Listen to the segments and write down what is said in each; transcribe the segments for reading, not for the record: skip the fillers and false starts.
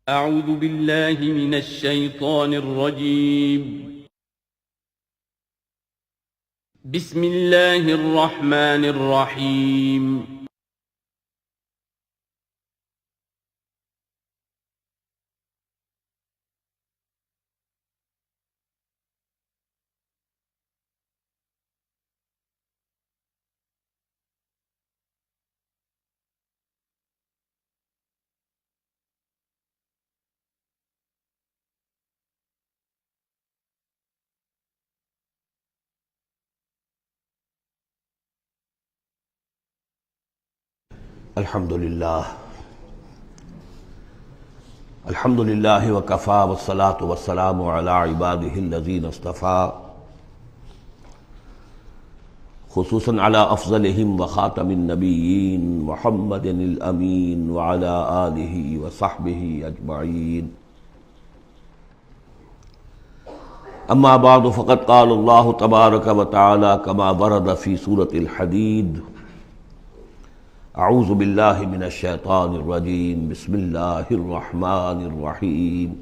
أعوذ بالله من الشيطان الرجيم. بسم الله الرحمن الرحيم. الحمد للہ وکفیٰ والصلاة والسلام علی عبادہ الذین اصطفیٰ، خصوصاً علی افضلہم وخاتم النبیین محمد الامین وعلی آلہ وصحبہ اجمعین. اما بعد فقد قال اللہ تبارک وتعالی کما ورد فی سورۃ الحدید: اعوذ باللہ من الشیطان الرجیم، بسم اللہ الرحمن الرحیم.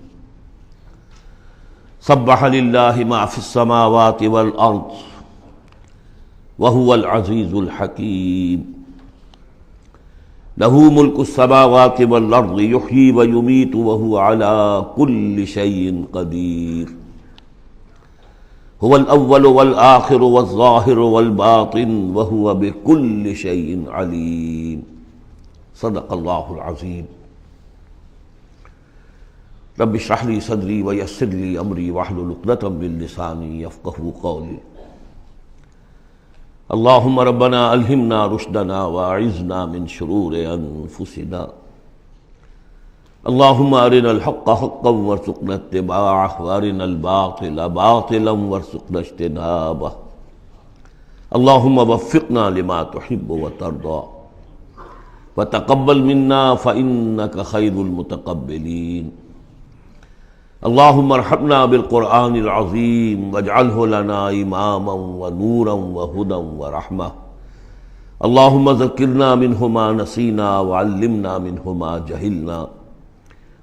سبح للہ ما فی السماوات والارض وہو العزیز الحکیم. لہ ملک السماوات والارض یحیی ویمیت وہو علی کل شیء قدیر. هو الاول والآخر والظاہر والباطن وهو بكل شيء علیم. صدق اللہ العظیم. رب اشرح لي صدری ویسر لي امری واحلل عقدۃ من لسانی یفقہوا قولی. اللہم ربنا الہمنا رشدنا واعذنا من شرور انفسنا. اللہم ارنا الحق حقا وارزقنا اتباعہ وارنا الباطل باطلا وارزقنا اجتنابہ. اللہم وفقنا لما تحب وترضى وتقبل منا فإنك خیر المتقبلین. اللہم ارحمنا بالقرآن العظیم واجعلہ لنا اماما ونورا وہدى ورحمہ. اللہم ذکرنا منہ ما نسینا وعلمنا منہ ما جہلنا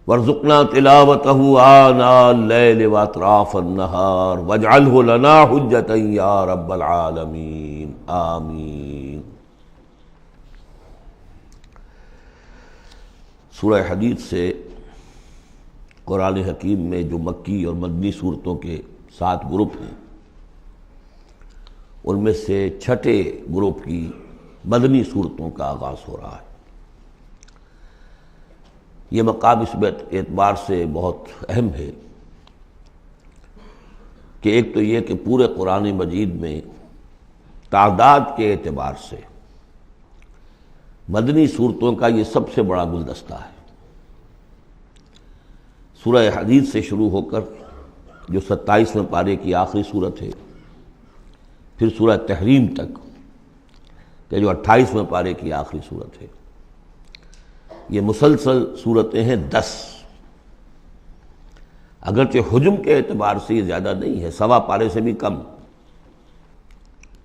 وارزقنا تلاوتہ آناء اللیل واطراف النہار واجعلہ لنا حجۃ یا رب العالمین، آمین. سورہ حدید سے قرآن حکیم میں جو مکی اور مدنی صورتوں کے 7 گروپ ہیں، ان میں سے چھٹے گروپ کی مدنی صورتوں کا آغاز ہو رہا ہے. یہ مقام اس اعتبار سے بہت اہم ہے کہ ایک تو یہ کہ پورے قرآن مجید میں تعداد کے اعتبار سے مدنی صورتوں کا یہ سب سے بڑا گلدستہ ہے. سورہ حدید سے شروع ہو کر جو 27ویں پارے کی آخری صورت ہے، پھر سورہ تحریم تک کہ جو 28ویں پارے کی آخری صورت ہے، یہ مسلسل صورتیں ہیں 10. اگرچہ حجم کے اعتبار سے یہ زیادہ نہیں ہے، 1.25 پارے سے بھی کم،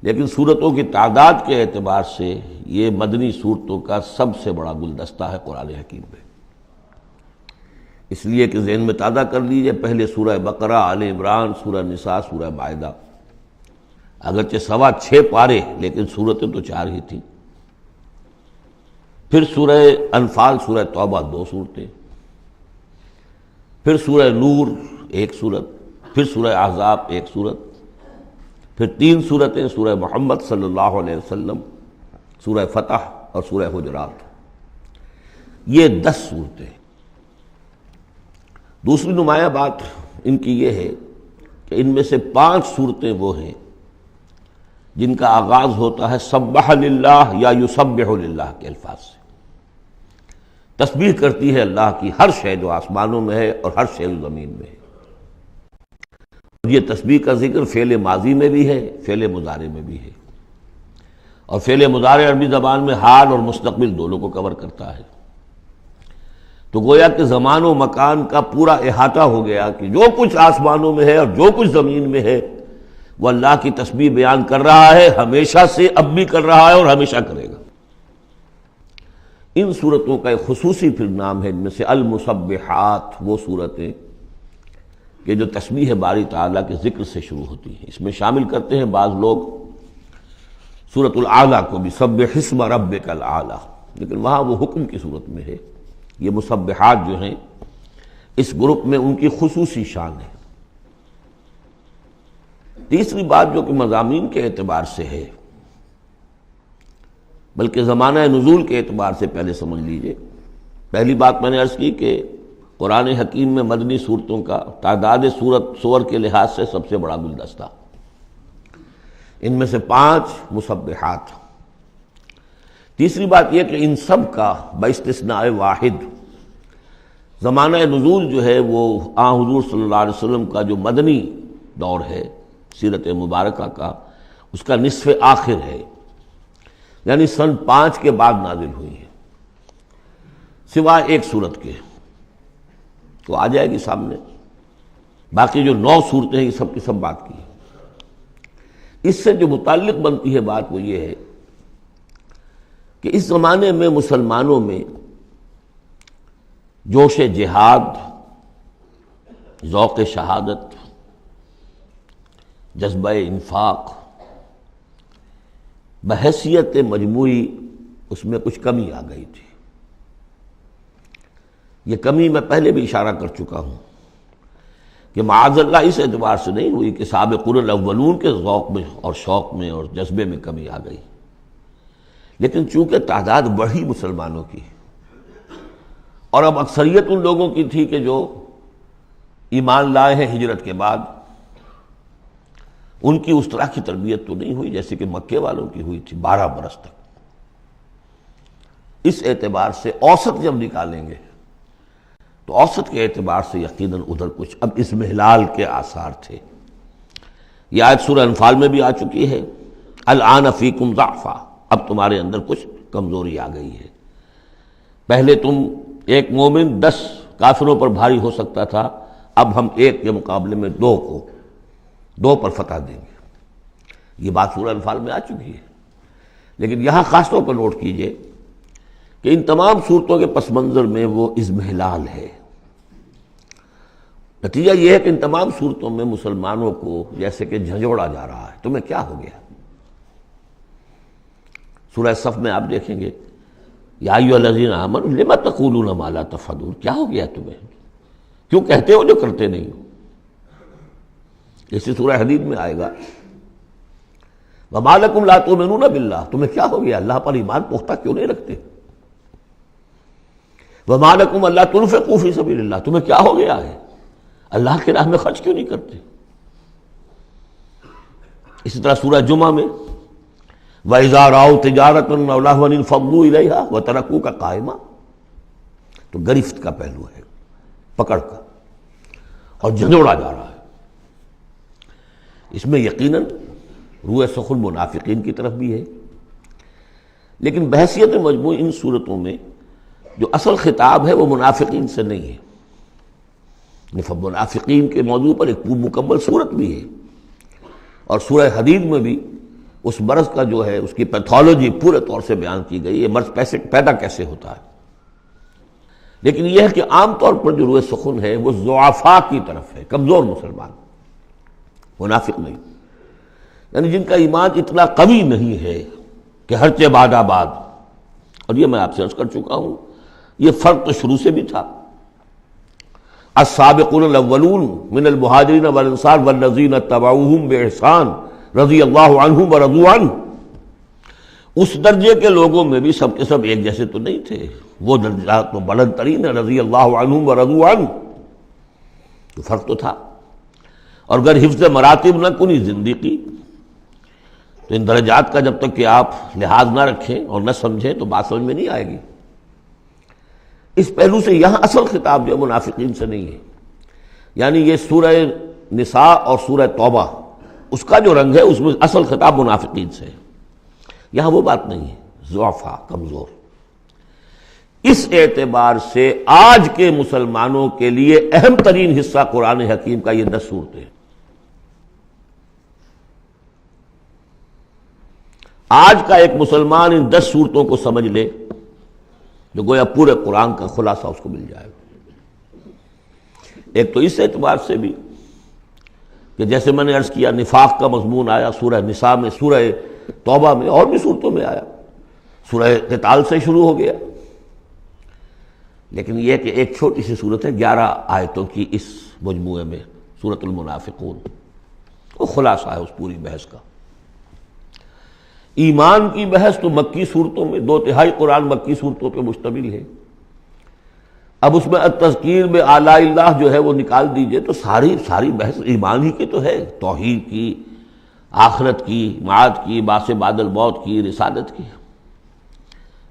لیکن صورتوں کی تعداد کے اعتبار سے یہ مدنی صورتوں کا سب سے بڑا گلدستہ ہے قرآن حکیم میں. اس لیے کہ ذہن میں تازہ کر لیجئے، پہلے سورہ بقرہ، آل عمران، سورہ نساء، سورہ مائدہ، اگرچہ 6.25 پارے لیکن صورتیں تو 4 ہی تھیں. پھر سورہ انفال، سورہ توبہ 2 صورتیں، پھر سورہ نور 1 صورت، پھر سورہ احزاب 1 صورت، پھر 3 صورتیں سورہ محمد صلی اللہ علیہ وسلم، سورہ فتح اور سورہ حجرات. یہ 10 صورتیں. دوسری نمایاں بات ان کی یہ ہے کہ ان میں سے 5 صورتیں وہ ہیں جن کا آغاز ہوتا ہے سبح للہ یا یسبح للہ کے الفاظ سے. تسبیح کرتی ہے اللہ کی ہر شے جو آسمانوں میں ہے اور ہر شے جو زمین میں ہے. یہ تسبیح کا ذکر فعل ماضی میں بھی ہے، فعل مضارع میں بھی ہے، اور فعل مضارع عربی زبان میں حال اور مستقبل دونوں کو کور کرتا ہے. تو گویا کہ زمان و مکان کا پورا احاطہ ہو گیا کہ جو کچھ آسمانوں میں ہے اور جو کچھ زمین میں ہے وہ اللہ کی تسبیح بیان کر رہا ہے، ہمیشہ سے اب بھی کر رہا ہے اور ہمیشہ کرے گا. ان صورتوں کا ایک خصوصی پھر نام ہے، ان میں سے المسبحات، وہ صورتیں کہ جو تسبیح باری تعالیٰ کے ذکر سے شروع ہوتی ہیں۔ اس میں شامل کرتے ہیں بعض لوگ سورۃ الاعلیٰ کو بھی، سبح اسم ربک الاعلیٰ، لیکن وہاں وہ حکم کی صورت میں ہے۔ یہ مسبحات جو ہیں اس گروپ میں ان کی خصوصی شان ہے۔ تیسری بات جو کہ مضامین کے اعتبار سے ہے، بلکہ زمانہ نزول کے اعتبار سے پہلے سمجھ لیجئے۔ پہلی بات میں نے عرض کی کہ قرآن حکیم میں مدنی صورتوں کا تعداد سور کے لحاظ سے سب سے بڑا گلدستہ، ان میں سے 5 مسبحات۔ تیسری بات یہ کہ ان سب کا باستثناء واحد زمانہ نزول جو ہے وہ حضور صلی اللہ علیہ وسلم کا جو مدنی دور ہے سیرت مبارکہ کا، اس کا نصف آخر ہے، یعنی سن 5 کے بعد نازل ہوئی ہے، سوائے ایک صورت کے، تو آ جائے گی سامنے۔ باقی جو 9 صورتیں ہیں یہ سب کی سب بات کی ہے۔ اس سے جو متعلق بنتی ہے بات وہ یہ ہے کہ اس زمانے میں مسلمانوں میں جوش جہاد، ذوق شہادت، جذبہ انفاق، بحیثیت مجموعی اس میں کچھ کمی آ گئی تھی۔ یہ کمی میں پہلے بھی اشارہ کر چکا ہوں کہ معاذ اللہ اس اعتبار سے نہیں ہوئی کہ سابقون الاولون کے ذوق میں اور شوق میں اور جذبے میں کمی آ گئی، لیکن چونکہ تعداد بڑھی مسلمانوں کی، اور اب اکثریت ان لوگوں کی تھی کہ جو ایمان لائے ہیں ہجرت کے بعد، ان کی اس طرح کی تربیت تو نہیں ہوئی جیسے کہ مکے والوں کی ہوئی تھی 12 برس تک۔ اس اعتبار سے اوسط جب نکالیں گے تو اوسط کے اعتبار سے یقیناً ادھر کچھ اب اضمحلال کے آثار تھے۔ یہ آیت سورہ انفال میں بھی آ چکی ہے، الآن فیکم ضعف، اب تمہارے اندر کچھ کمزوری آ گئی ہے۔ پہلے تم ایک مومن 10 کافروں پر بھاری ہو سکتا تھا، اب ہم 1 کے مقابلے میں 2 پر فتح دیں گے۔ یہ بات سورہ انفال میں آ چکی ہے، لیکن یہاں خاص طور پر نوٹ کیجئے کہ ان تمام صورتوں کے پس منظر میں وہ اضمحلال ہے۔ نتیجہ یہ ہے کہ ان تمام صورتوں میں مسلمانوں کو جیسے کہ جھنجھوڑا جا رہا ہے، تمہیں کیا ہو گیا؟ سورہ صف میں آپ دیکھیں گے، یا ایھا الذین آمنوا لم تقولون ما لا تفعلون، کیا ہو گیا تمہیں؟ کیوں کہتے ہو جو کرتے نہیں ہو؟ اسی سورہ حدید میں آئے گا، وما لکم لا تؤمنون باللہ، تمہیں کیا ہو گیا؟ اللہ پر ایمان پختہ کیوں نہیں رکھتے؟ وما لکم الا تنفقوا فی سبیل اللہ، تمہیں کیا ہو گیا ہے؟ اللہ کی راہ میں خرچ کیوں نہیں کرتے؟ اسی طرح سورہ جمعہ میں وَإِذَا رَأَوْا تِجَارَةً أَوْ لَهْوًا انفضوا إِلَيْهَا وَتَرَكُوكَ قَائِمًا، تو گرفت کا پہلو ہے، پکڑ کا، اور جھنجھوڑا جا رہا ہے۔ اس میں یقیناً روح سخن منافقین کی طرف بھی ہے، لیکن بحیثیت مجموعی ان صورتوں میں جو اصل خطاب ہے وہ منافقین سے نہیں ہے۔ منافقین کے موضوع پر ایک مکمل صورت بھی ہے، اور سورہ حدید میں بھی اس مرض کا جو ہے اس کی پیتھولوجی پورے طور سے بیان کی گئی، یہ مرض پیدا کیسے ہوتا ہے۔ لیکن یہ ہے کہ عام طور پر جو روح سخن ہے وہ ضعفاء کی طرف ہے، کمزور مسلمان، منافق نہیں، یعنی جن کا ایمان اتنا قوی نہیں ہے کہ ہر چہ باد آباد۔ اور یہ میں آپ سے عرض کر چکا ہوں، یہ فرق تو شروع سے بھی تھا۔ السابقون الاولون من المہاجرین والانصار والذین اتبعوہم باحسان رضی اللہ عنہم ورضوا عنہ، اس درجے کے لوگوں میں بھی سب کے سب ایک جیسے تو نہیں تھے، وہ درجات تو بلند ترین ہے، رضی اللہ عنہم ورضوا عنہ، تو فرق تو تھا۔ اور اگر حفظ مراتب نہ کنی زندگی، تو ان درجات کا جب تک کہ آپ لحاظ نہ رکھیں اور نہ سمجھیں تو بات سمجھ میں نہیں آئے گی۔ اس پہلو سے یہاں اصل خطاب جو منافقین سے نہیں ہے، یعنی یہ سورہ نساء اور سورہ توبہ اس کا جو رنگ ہے اس میں اصل خطاب منافقین سے ہے، یہاں وہ بات نہیں ہے، ضعفاء، کمزور۔ اس اعتبار سے آج کے مسلمانوں کے لیے اہم ترین حصہ قرآن حکیم کا یہ 10 صورتیں ہیں۔ آج کا ایک مسلمان ان 10 صورتوں کو سمجھ لے، جو گویا پورے قرآن کا خلاصہ اس کو مل جائے گا۔ ایک تو اس اعتبار سے بھی کہ جیسے میں نے عرض کیا نفاق کا مضمون آیا سورہ نساء میں، سورہ توبہ میں، اور بھی صورتوں میں آیا، سورہ قتال سے شروع ہو گیا، لیکن یہ کہ ایک چھوٹی سی صورت ہے 11 آیتوں کی اس مجموعے میں، سورۃ المنافقون، وہ خلاصہ ہے اس پوری بحث کا۔ ایمان کی بحث تو مکی صورتوں میں، 2/3 قرآن مکی صورتوں پہ مشتمل ہے۔ اب اس میں التذکیر بے آلاء اللہ جو ہے وہ نکال دیجئے تو ساری بحث ایمان ہی کی تو ہے، توحید کی، آخرت کی، معاد کی، بعث بعد الموت کی، رسالت کی۔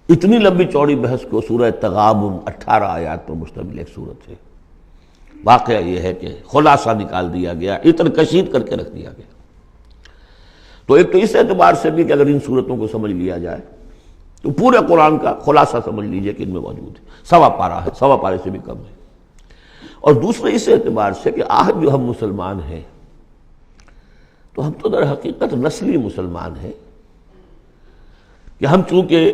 اتنی لمبی چوڑی بحث کو سورہ تغابن 18 آیات پر مشتمل ایک صورت ہے۔ واقعہ یہ ہے کہ خلاصہ نکال دیا گیا، اتر کشید کر کے رکھ دیا گیا۔ تو ایک تو اس اعتبار سے بھی کہ اگر ان صورتوں کو سمجھ لیا جائے تو پورے قرآن کا خلاصہ سمجھ لیجئے کہ ان میں موجود ہے، 1.25 پارہ ہے، 1.25 پارے سے بھی کم ہے۔ اور دوسرے اس اعتبار سے کہ آج جو ہم مسلمان ہیں تو ہم تو در حقیقت نسلی مسلمان ہیں کہ ہم چونکہ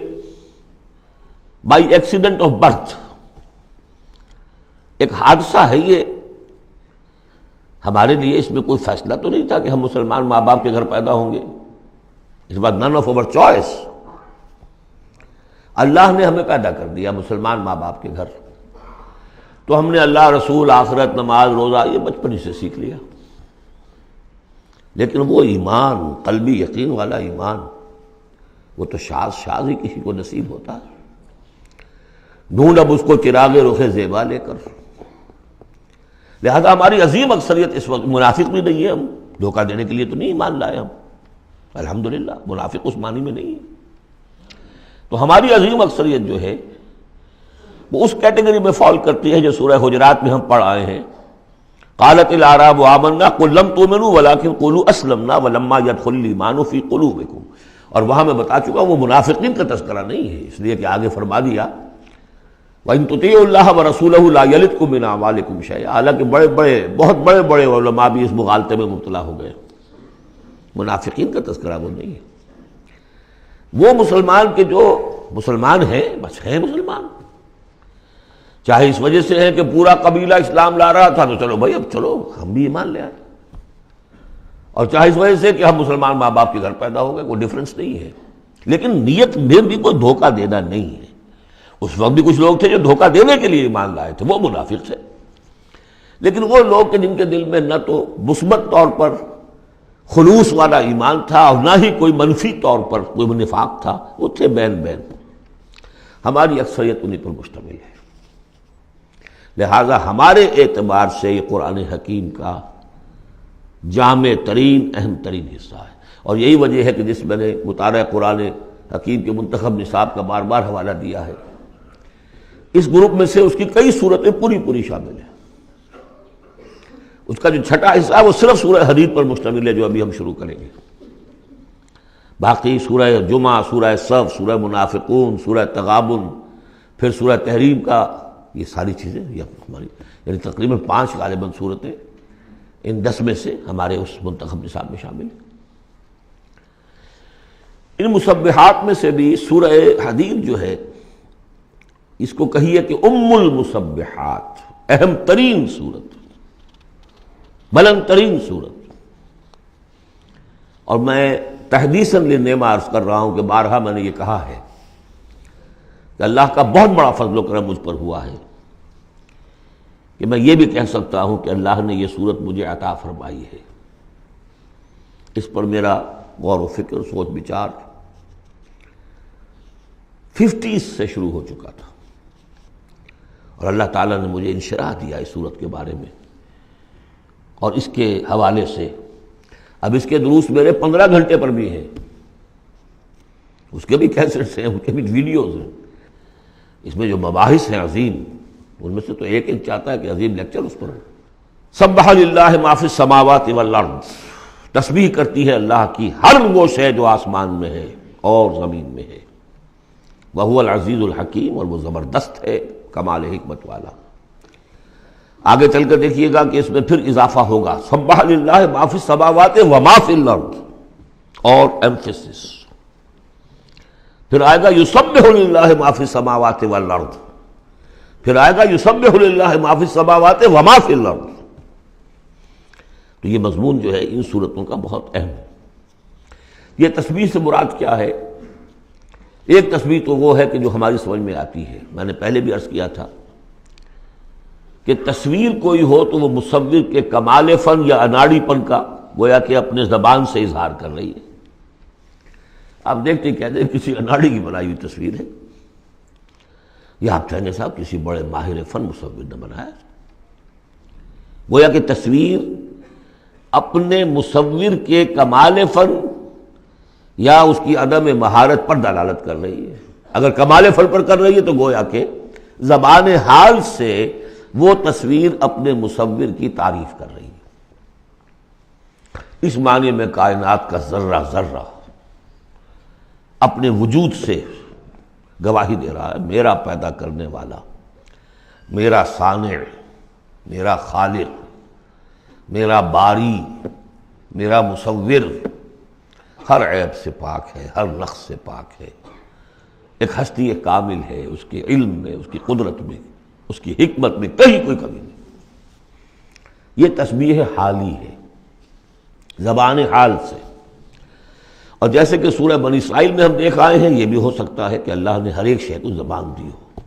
بائی ایکسیڈنٹ آف برتھ، ایک حادثہ ہے یہ، ہمارے لیے اس میں کوئی فیصلہ تو نہیں تھا کہ ہم مسلمان ماں باپ کے گھر پیدا ہوں گے، اس بات نن آف اوور چوائس، اللہ نے ہمیں پیدا کر دیا مسلمان ماں باپ کے گھر، تو ہم نے اللہ، رسول، آخرت، نماز، روزہ یہ بچپن ہی سے سیکھ لیا۔ لیکن وہ ایمان، قلبی یقین والا ایمان، وہ تو شاذ ہی کسی کو نصیب ہوتا ہے۔ ڈھونڈ اب اس کو چراغ رخ زیبا لے کر، لہذا ہماری عظیم اکثریت اس وقت منافق بھی نہیں ہے، ہم دھوکہ دینے کے لیے تو نہیں ایمان لائے ہم، الحمدللہ منافق اس معنی میں نہیں ہے۔ تو ہماری عظیم اکثریت جو ہے وہ اس کیٹیگری میں فال کرتی ہے جو سورہ حجرات میں ہم پڑھ آئے ہیں، قالت الاعراب آمنا قل لم تؤمنوا ولکن قولوا اسلمنا ولما يدخل الايمان في قلوبكم، اور وہاں میں بتا چکا وہ منافقین کا تذکرہ نہیں ہے، اس لیے کہ آگے فرما دیا وَإِن تُطِيعُوا اللَّهَ وَرَسُولَهُ لَا يَلِدْكُم مِّنْ أَعْمَالِكُم شَيْئًا، حالانکہ بہت بڑے علماء بھی اس مغالطے میں مبتلا ہو گئے، منافقین کا تذکرہ وہ نہیں ہے۔ وہ مسلمان کے جو مسلمان ہیں بس ہیں مسلمان، چاہے اس وجہ سے ہے کہ پورا قبیلہ اسلام لا رہا تھا تو چلو بھائی اب چلو ہم بھی ایمان لے آئے، اور چاہے اس وجہ سے کہ ہم مسلمان ماں باپ کے گھر پیدا ہو گئے، کوئی ڈفرنس نہیں ہے، لیکن نیت میں بھی کوئی دھوکہ دینا نہیں ہے۔ اس وقت بھی کچھ لوگ تھے جو دھوکہ دینے کے لیے ایمان لائے تھے، وہ منافق تھے، لیکن وہ لوگ کہ جن کے دل میں نہ تو مثبت طور پر خلوص والا ایمان تھا اور نہ ہی کوئی منفی طور پر کوئی نفاق تھا، وہ تھے بین۔ ہماری اکثریت انہیں پر مشتمل ہے، لہذا ہمارے اعتبار سے یہ قرآن حکیم کا جامع ترین، اہم ترین حصہ ہے، اور یہی وجہ ہے کہ جس میں نے مطالعہ قرآن حکیم کے منتخب نصاب کا بار بار حوالہ دیا ہے، اس گروپ میں سے اس کی کئی صورتیں پوری شامل ہیں۔ اس کا جو چھٹا حصہ ہے وہ صرف سورہ حدید پر مشتمل ہے جو ابھی ہم شروع کریں گے، باقی سورہ جمعہ، سورہ صف، سورہ منافقون، سورہ تغابن، پھر سورہ تحریم کا، یہ ساری چیزیں یہ ہماری یعنی تقریباً 5 غالباً صورتیں ان 10 میں سے ہمارے اس منتخب نصاب میں شامل ہیں۔ ان مسبحات میں سے بھی سورہ حدید جو ہے اس کو کہیے کہ ام المسبحات، اہم ترین صورت، بلند ترین صورت، اور میں تحدیثاً للنعمہ عرض کر رہا ہوں کہ بارہا میں نے یہ کہا ہے کہ اللہ کا بہت بڑا فضل و کرم مجھ پر ہوا ہے کہ میں یہ بھی کہہ سکتا ہوں کہ اللہ نے یہ صورت مجھے عطا فرمائی ہے۔ اس پر میرا غور و فکر، سوچ بچار 50s سے شروع ہو چکا تھا، اور اللہ تعالیٰ نے مجھے انشراح دیا اس صورت کے بارے میں، اور اس کے حوالے سے اب اس کے دروس میرے 15 گھنٹے پر بھی ہیں، اس کے بھی کیسٹس ہیں، اس کے بھی ویڈیوز ہیں، اس میں جو مباحث ہیں عظیم، ان میں سے تو ایک چاہتا ہے کہ عظیم لیکچر اس پر ہو۔ سبح للہ ما فی السماوات والارض، تسبیح کرتی ہے اللہ کی ہر وہ شے جو آسمان میں ہے اور زمین میں ہے، وہو العزیز الحکیم، اور وہ زبردست ہے، کمال حکمت والا۔ آگے چل کر دیکھیے گا کہ اس میں پھر اضافہ ہوگا، سبح للہ ما فی السماوات وما فی الارض، اور ایمفیسس، پھر آئے گا یسبح للہ ما فی السماوات والارض، پھر آئے گا یسبح للہ ما فی السماوات وما فی الارض۔ تو یہ مضمون جو ہے ان صورتوں کا بہت اہم ہے۔ یہ تسبیح سے مراد کیا ہے؟ ایک تسبیح تو وہ ہے کہ جو ہماری سمجھ میں آتی ہے، میں نے پہلے بھی عرض کیا تھا کہ تصویر کوئی ہو تو وہ مصور کے کمال فن یا اناڑی پن کا گویا کہ اپنے زبان سے اظہار کر رہی ہے۔ آپ دیکھتے کہتے ہیں کسی اناڑی کی بنائی ہوئی تصویر ہے، یا آپ کہیں گے صاحب کسی بڑے ماہر فن مصور نے بنایا۔ گویا کہ تصویر اپنے مصور کے کمال فن یا اس کی عدم مہارت پر دلالت کر رہی ہے۔ اگر کمال فن پر کر رہی ہے تو گویا کہ زبان حال سے وہ تصویر اپنے مصور کی تعریف کر رہی ہے۔ اس معنی میں کائنات کا ذرہ ذرہ اپنے وجود سے گواہی دے رہا ہے، میرا پیدا کرنے والا، میرا صانع، میرا خالق، میرا باری، میرا مصور ہر عیب سے پاک ہے، ہر نقص سے پاک ہے، ایک ہستی کامل ہے، اس کے علم میں، اس کی قدرت میں، اس کی حکمت میں کہیں کوئی کمی نہیں۔ یہ تسبیح حالی ہے، زبان حال سے۔ اور جیسے کہ سورہ بنی اسرائیل میں ہم دیکھ آئے ہیں، یہ بھی ہو سکتا ہے کہ اللہ نے ہر ایک شے کو زبان دی ہو۔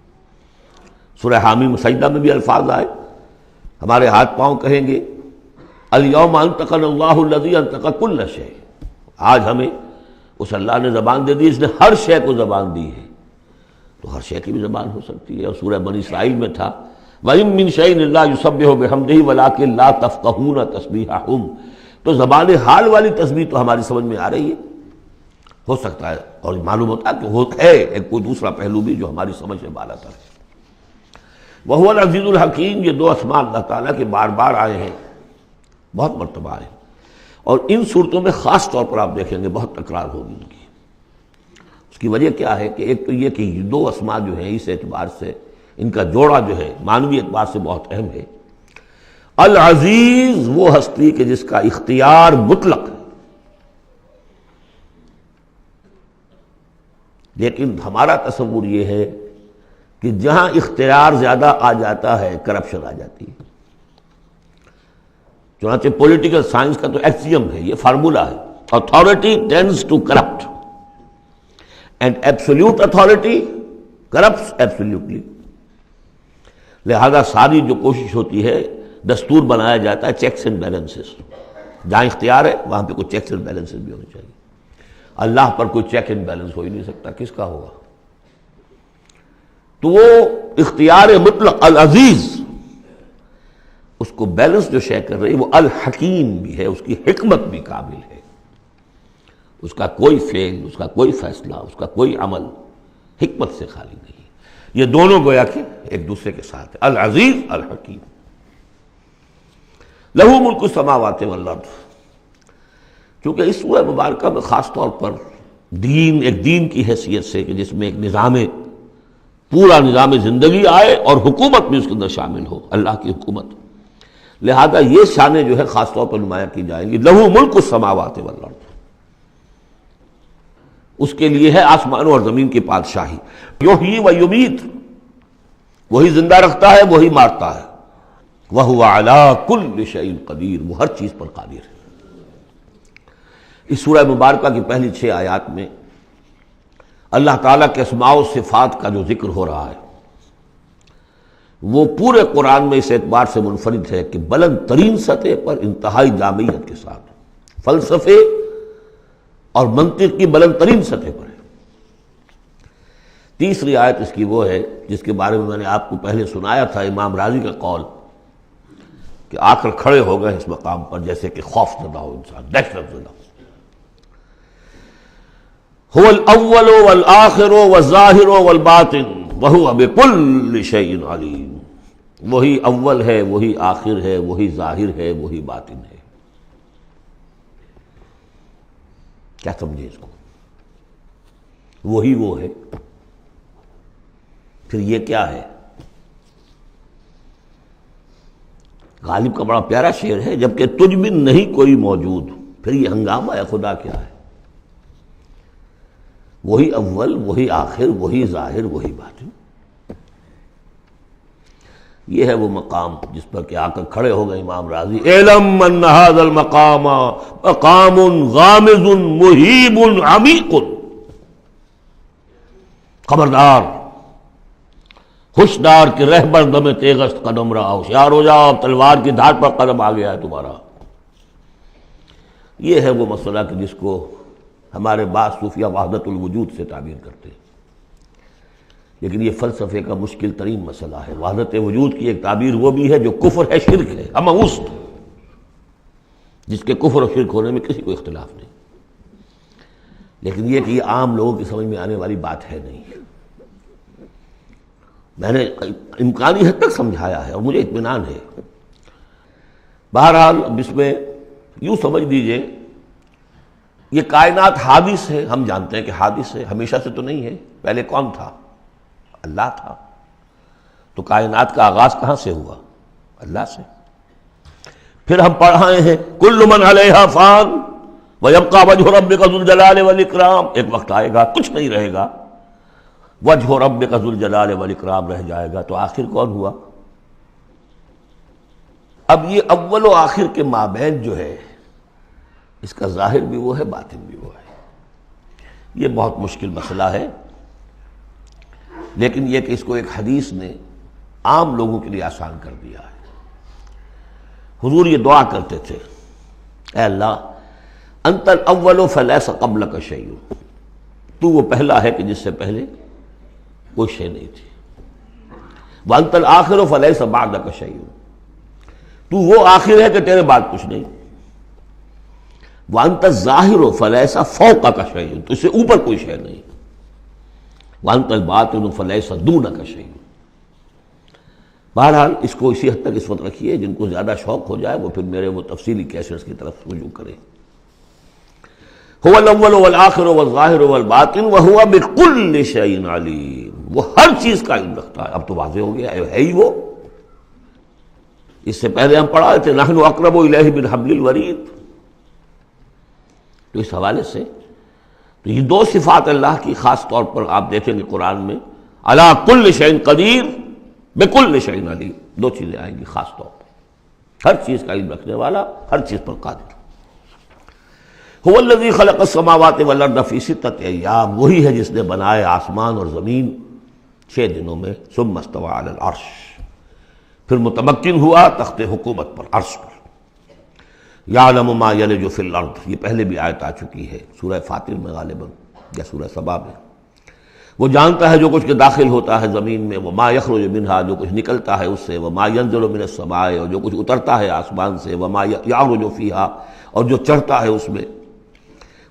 سورہ حامیم سجدہ میں بھی الفاظ آئے، ہمارے ہاتھ پاؤں کہیں گے الیوم انطقنا اللہ الذی انطق کل شیء، آج ہمیں اس اللہ نے زبان دے دی، اس نے ہر شے کو زبان دی ہے، تو ہر شے کی بھی زبان ہو سکتی ہے۔ اور سورہ بنی اسرائیل میں تھا وَإِن مِّن شَيْءٍ إِلَّا يُسَبِّحُ بِحَمْدِهِ وَلَٰكِن لَّا تَفْقَهُونَ تَسْبِيحَهُمْ، تو زبان حال والی تسبیح تو ہماری سمجھ میں آ رہی ہے، ہو سکتا ہے اور معلوم ہوتا ہے کہ ہے ایک کوئی دوسرا پہلو بھی جو ہماری سمجھ سے بالا تر ہے۔ وَهُوَ الْعَزِيزُ الْحَكِيمُ، یہ دو اسماء اللہ تعالیٰ کے بار بار آئے ہیں، بہت مرتبہ آئے ہیں، اور ان صورتوں میں خاص طور پر آپ دیکھیں گے بہت تکرار ہوگی ان کی۔ اس کی وجہ کیا ہے کہ ایک تو یہ کہ یہ دو اسماء جو ہیں اس اعتبار سے ان کا جوڑا جو ہے معنوی اعتبار سے بہت اہم ہے۔ العزیز وہ ہستی کہ جس کا اختیار مطلق ہے، لیکن ہمارا تصور یہ ہے کہ جہاں اختیار زیادہ آ جاتا ہے کرپشن آ جاتی ہے۔ چنانچہ پولیٹیکل سائنس کا تو ایکسیم ہے، یہ فارمولا ہے، authority tends to corrupt and absolute authority corrupts absolutely۔ لہذا ساری جو کوشش ہوتی ہے، دستور بنایا جاتا ہے چیکس اینڈ بیلنسز، جہاں اختیار ہے وہاں پہ کوئی چیکس اینڈ بیلنسز بھی ہونے چاہیے۔ اللہ پر کوئی چیک اینڈ بیلنس ہو ہی نہیں سکتا، کس کا ہوگا؟ تو وہ اختیار مطلق العزیز، اس کو بیلنس جو شے کر رہی ہے وہ الحکیم بھی ہے، اس کی حکمت بھی کامل ہے، اس کا کوئی فعل، اس کا کوئی فیصلہ، اس کا کوئی عمل حکمت سے خالی نہیں۔ یہ دونوں گویا کہ ایک دوسرے کے ساتھ ہے، العزیز الحکیم۔ لہو ملک السماوات والارض، کیونکہ اس سورہ مبارکہ میں خاص طور پر دین، ایک دین کی حیثیت سے کہ جس میں ایک نظام، پورا نظام زندگی آئے اور حکومت بھی اس کے اندر شامل ہو، اللہ کی حکومت، لہذا یہ شانیں جو ہے خاص طور پر نمایاں کی جائیں گی۔ لہو ملک السماوات والارض، اس کے لیے ہے آسمانوں اور زمین کی بادشاہی۔ یحیی و یمیت، وہی زندہ رکھتا ہے، وہی مارتا ہے۔ وہو علی کل شیء قدیر، وہ ہر چیز پر قادر ہے۔ اس سورہ مبارکہ کی پہلی 6 آیات میں اللہ تعالیٰ کے اسماء و صفات کا جو ذکر ہو رہا ہے وہ پورے قرآن میں اس اعتبار سے منفرد ہے کہ بلند ترین سطح پر انتہائی جامعیت کے ساتھ فلسفے اور منطق کی بلند ترین سطح پر ہے۔ تیسری آیت اس کی وہ ہے جس کے بارے میں نے آپ کو پہلے سنایا تھا، امام راضی کا قول کہ آ کر کھڑے ہو گئے اس مقام پر جیسے کہ خوف زدہ ہو انسان، دہشت زدہ۔ هو الاول والآخر والظاہر والباطن وہو بکل شیء علیم، وہی اول ہے، وہی آخر ہے، وہی ظاہر ہے، وہی باطن ہے۔ کیا سمجھے اس کو؟ وہی وہ ہے، پھر یہ کیا ہے؟ غالب کا بڑا پیارا شعر ہے، جبکہ تجھ بن نہیں کوئی موجود، پھر یہ ہنگامہ ہے خدا کیا ہے؟ وہی اول، وہی آخر، وہی ظاہر، وہی باطن۔ یہ ہے وہ مقام جس پر کہ آ کر کھڑے ہو گئے امام راضی، اعلم ان ھذا المقام مقام غامض مہیب عمیق، خبردار، ہوشیار کہ رہبر دم تیغست قدم رہا، ہوشیار ہو جاؤ، تلوار کی دھار پر قدم آ گیا ہے تمہارا۔ یہ ہے وہ مسئلہ کہ جس کو ہمارے بعض صوفیہ وحدت الوجود سے تعبیر کرتے ہیں، لیکن یہ فلسفے کا مشکل ترین مسئلہ ہے۔ وحدت وجود کی ایک تعبیر وہ بھی ہے جو کفر ہے، شرک ہے، اموست، جس کے کفر اور شرک ہونے میں کسی کو اختلاف نہیں، لیکن یہ کہ یہ عام لوگوں کی سمجھ میں آنے والی بات ہے نہیں۔ میں نے امکانی حد تک سمجھایا ہے اور مجھے اطمینان ہے۔ بہرحال اب اس میں یوں سمجھ دیجئے، یہ کائنات حادث ہے، ہم جانتے ہیں کہ حادث ہے، ہمیشہ سے تو نہیں ہے۔ پہلے کون تھا؟ اللہ تھا۔ تو کائنات کا آغاز کہاں سے ہوا؟ اللہ سے۔ پھر ہم پڑھائے ہیں کل من علیہا فان ویبقی وجہ ربک ذو الجلال والاکرام، ایک وقت آئے گا کچھ نہیں رہے گا، وجہ ربک ذو الجلال والاکرام رہ جائے گا۔ تو آخر کون ہوا؟ اب یہ اول و آخر کے مابین جو ہے، اس کا ظاہر بھی وہ ہے، باطن بھی وہ ہے۔ یہ بہت مشکل مسئلہ ہے، لیکن یہ کہ اس کو ایک حدیث نے عام لوگوں کے لیے آسان کر دیا ہے۔ حضور یہ دعا کرتے تھے، اے اللہ انت الاول فلیس قبلک شیء، تو وہ پہلا ہے کہ جس سے پہلے کوئی شے نہیں تھی، وانت الآخر فلیس بعدک شیء، تو وہ آخر ہے کہ تیرے بعد کچھ نہیں، وانت الظاہر فلیس فوقک شیء، تو اس سے اوپر کوئی شے نہیں، وانت الباطن فلیس دونک شیء۔ بہرحال اس کو اسی حد تک اس وقت رکھیے، جن کو زیادہ شوق ہو جائے وہ پھر میرے وہ تفصیلی کیسٹس کی طرف رجوع کریں۔ هو الاول والآخر والظاہر والباطن وهو بكل شیء علیم، وہ ہر چیز کا علم رکھتا ہے۔ اب تو واضح ہو گیا ہے ہی وہ۔ اس سے پہلے ہم پڑھا تھے نحن اقرب الیہ من حبل الورید، تو اس حوالے سے تو یہ دو صفات اللہ کی خاص طور پر آپ دیکھیں گے قرآن میں، علی کل شیء قدیر بکل شیء علیم، دو چیزیں آئیں گی خاص طور پر، ہر چیز کا علم رکھنے والا، ہر چیز پر قادر۔ هو الذی خلق السماوات والارض فی ستۃ ایام، وہی ہے جس نے بنائے آسمان اور زمین 6 دنوں میں، ثم استوى علی العرش، پھر متمکن ہوا تخت حکومت پر، عرش پر۔ یعلم ما یلج فی الارض، یہ پہلے بھی آیت آ چکی ہے سورہ فاطر میں غالباً یا سورہ سبا میں۔ وہ جانتا ہے جو کچھ کے داخل ہوتا ہے زمین میں، وما یخرج منہا، جو کچھ نکلتا ہے اس سے، وما ینزل من السماء، اور جو کچھ اترتا ہے آسمان سے، وما یعرج فیہا، اور جو چڑھتا ہے اس میں،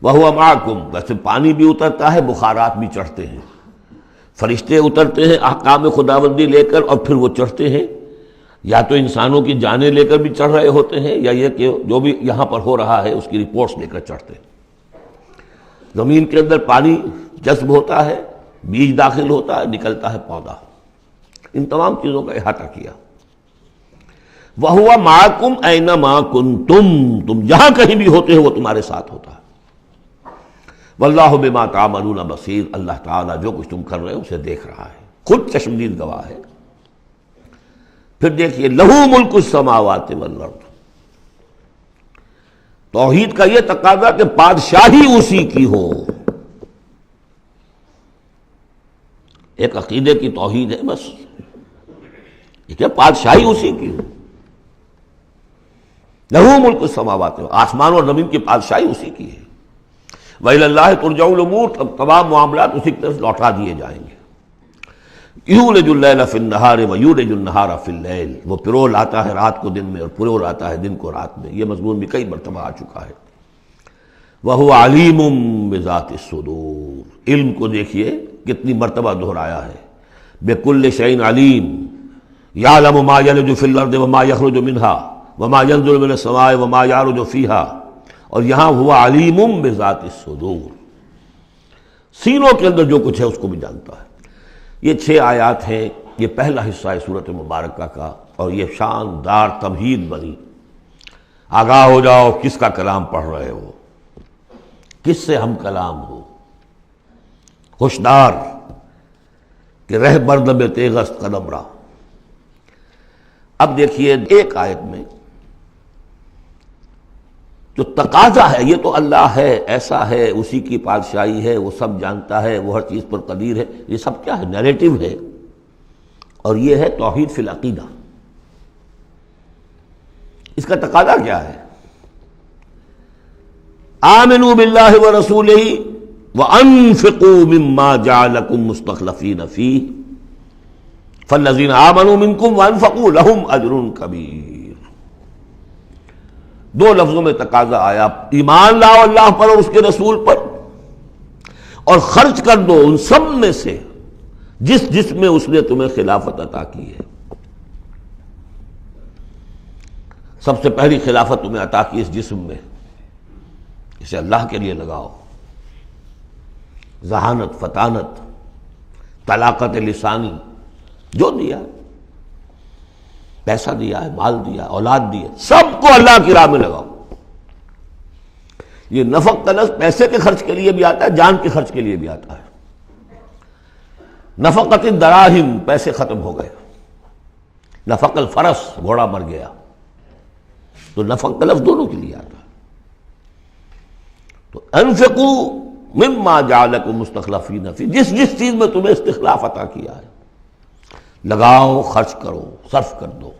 وہو معکم، ویسے پانی بھی اترتا ہے، بخارات بھی چڑھتے ہیں، فرشتے اترتے ہیں احکام خداوندی لے کر، اور پھر وہ چڑھتے ہیں، یا تو انسانوں کی جانیں لے کر بھی چڑھ رہے ہوتے ہیں، یا یہ کہ جو بھی یہاں پر ہو رہا ہے اس کی رپورٹس لے کر چڑھتے ہیں۔ زمین کے اندر پانی جذب ہوتا ہے، بیج داخل ہوتا ہے، نکلتا ہے پودا، ان تمام چیزوں کا احاطہ کیا۔ وَهُوَ مَعَكُمْ أَيْنَمَا كُنْتُمْ، تم جہاں کہیں بھی ہوتے ہو وہ تمہارے ساتھ ہوتا ہے۔ وَاللَّهُ بِمَا تَعْمَلُونَ بَصِيرٌ، اللہ تعالیٰ جو کچھ تم کر رہے ہو اسے دیکھ رہا ہے، خود چشمدید گواہ ہے۔ پھر دیکھیے لَهُ مُلْكُ السَّمَاوَاتِ وَالْأَرْضِ، توحید کا یہ تقاضا کہ بادشاہی اسی کی ہو، ایک عقیدے کی توحید ہے بس، یہ کہ بادشاہی اسی کی ہو۔ لَهُ مُلْكُ السَّمَاوَاتِ، آسمان اور زمین کی بادشاہی اسی کی ہے۔ وَإِلَى اللَّهِ تُرْجَعُ الْأُمُورُ، تمام معاملات اسی کی طرف لوٹا دیے جائیں گے۔ یولج اللیل فی النہار ویولج النہار فی اللیل، وہ پرو لاتا ہے رات کو دن میں اور پرو لاتا ہے دن کو رات میں، یہ مضمون بھی کئی مرتبہ آ چکا ہے۔ وَهُوَ عَلِيمٌ بِذَاتِ الصُّدُورِ، علم کو دیکھیے کتنی مرتبہ دہرایا ہے، بِكُلِّ شَيْءٍ عَلِيمٌ، يَعْلَمُ مَا يَلِجُ فِي الْأَرْضِ وَمَا يَخْرُجُ مِنْهَا وَمَا يَنزِلُ مِنَ السَّمَاءِ وَمَا يَعْرُجُ فِيهَا، اور یہاں ہوا عَلِيمٌ بِذَاتِ الصُّدُورِ، سینوں کے اندر جو کچھ ہے اس کو بھی جانتا ہے۔ یہ 6 آیات ہیں، یہ پہلا حصہ ہے سورۃ مبارکہ کا، اور یہ شاندار تمہید بنی، آگاہ ہو جاؤ کس کا کلام پڑھ رہے ہو، کس سے ہم کلام ہو۔ ہوشدار کہ رہ بردم تیغست قدم را۔ اب دیکھیے ایک آیت میں جو تقاضا ہے، یہ تو اللہ ہے، ایسا ہے، اسی کی پادشاہی ہے، وہ سب جانتا ہے، وہ ہر چیز پر قدیر ہے، یہ سب کیا ہے؟ نیریٹو ہے، اور یہ ہے توحید فی العقیدہ۔ اس کا تقاضا کیا ہے؟ آمنوا باللہ ورسولہ وانفقوا مما جعلکم مستخلفین فیہ فالذین آمنوا منکم وانفقوا لہم اجر کبیر۔ دو لفظوں میں تقاضا آیا، ایمان لاؤ اللہ پر اور اس کے رسول پر، اور خرچ کر دو ان سب میں سے جس میں اس نے تمہیں خلافت عطا کی ہے۔ سب سے پہلی خلافت تمہیں عطا کی اس جسم میں، اسے اللہ کے لیے لگاؤ۔ ذہانت، فطانت، طلاقت لسانی، جو دیا ہے، پیسہ دیا ہے، مال دیا ہے، اولاد دی ہے، سب کو اللہ کی راہ میں لگاؤ۔ یہ نفق کا لفظ پیسے کے خرچ کے لیے بھی آتا ہے، جان کے خرچ کے لیے بھی آتا ہے۔ نفقت الدراہم، پیسے ختم ہو گئے۔ نفق الفرس، گھوڑا مر گیا۔ تو نفق کا لفظ دونوں کے لیے آتا ہے۔ تو انفقوا مما جعلکم مستخلفین فی، جس چیز میں تمہیں استخلاف عطا کیا ہے لگاؤ، خرچ کرو، صرف کر دو۔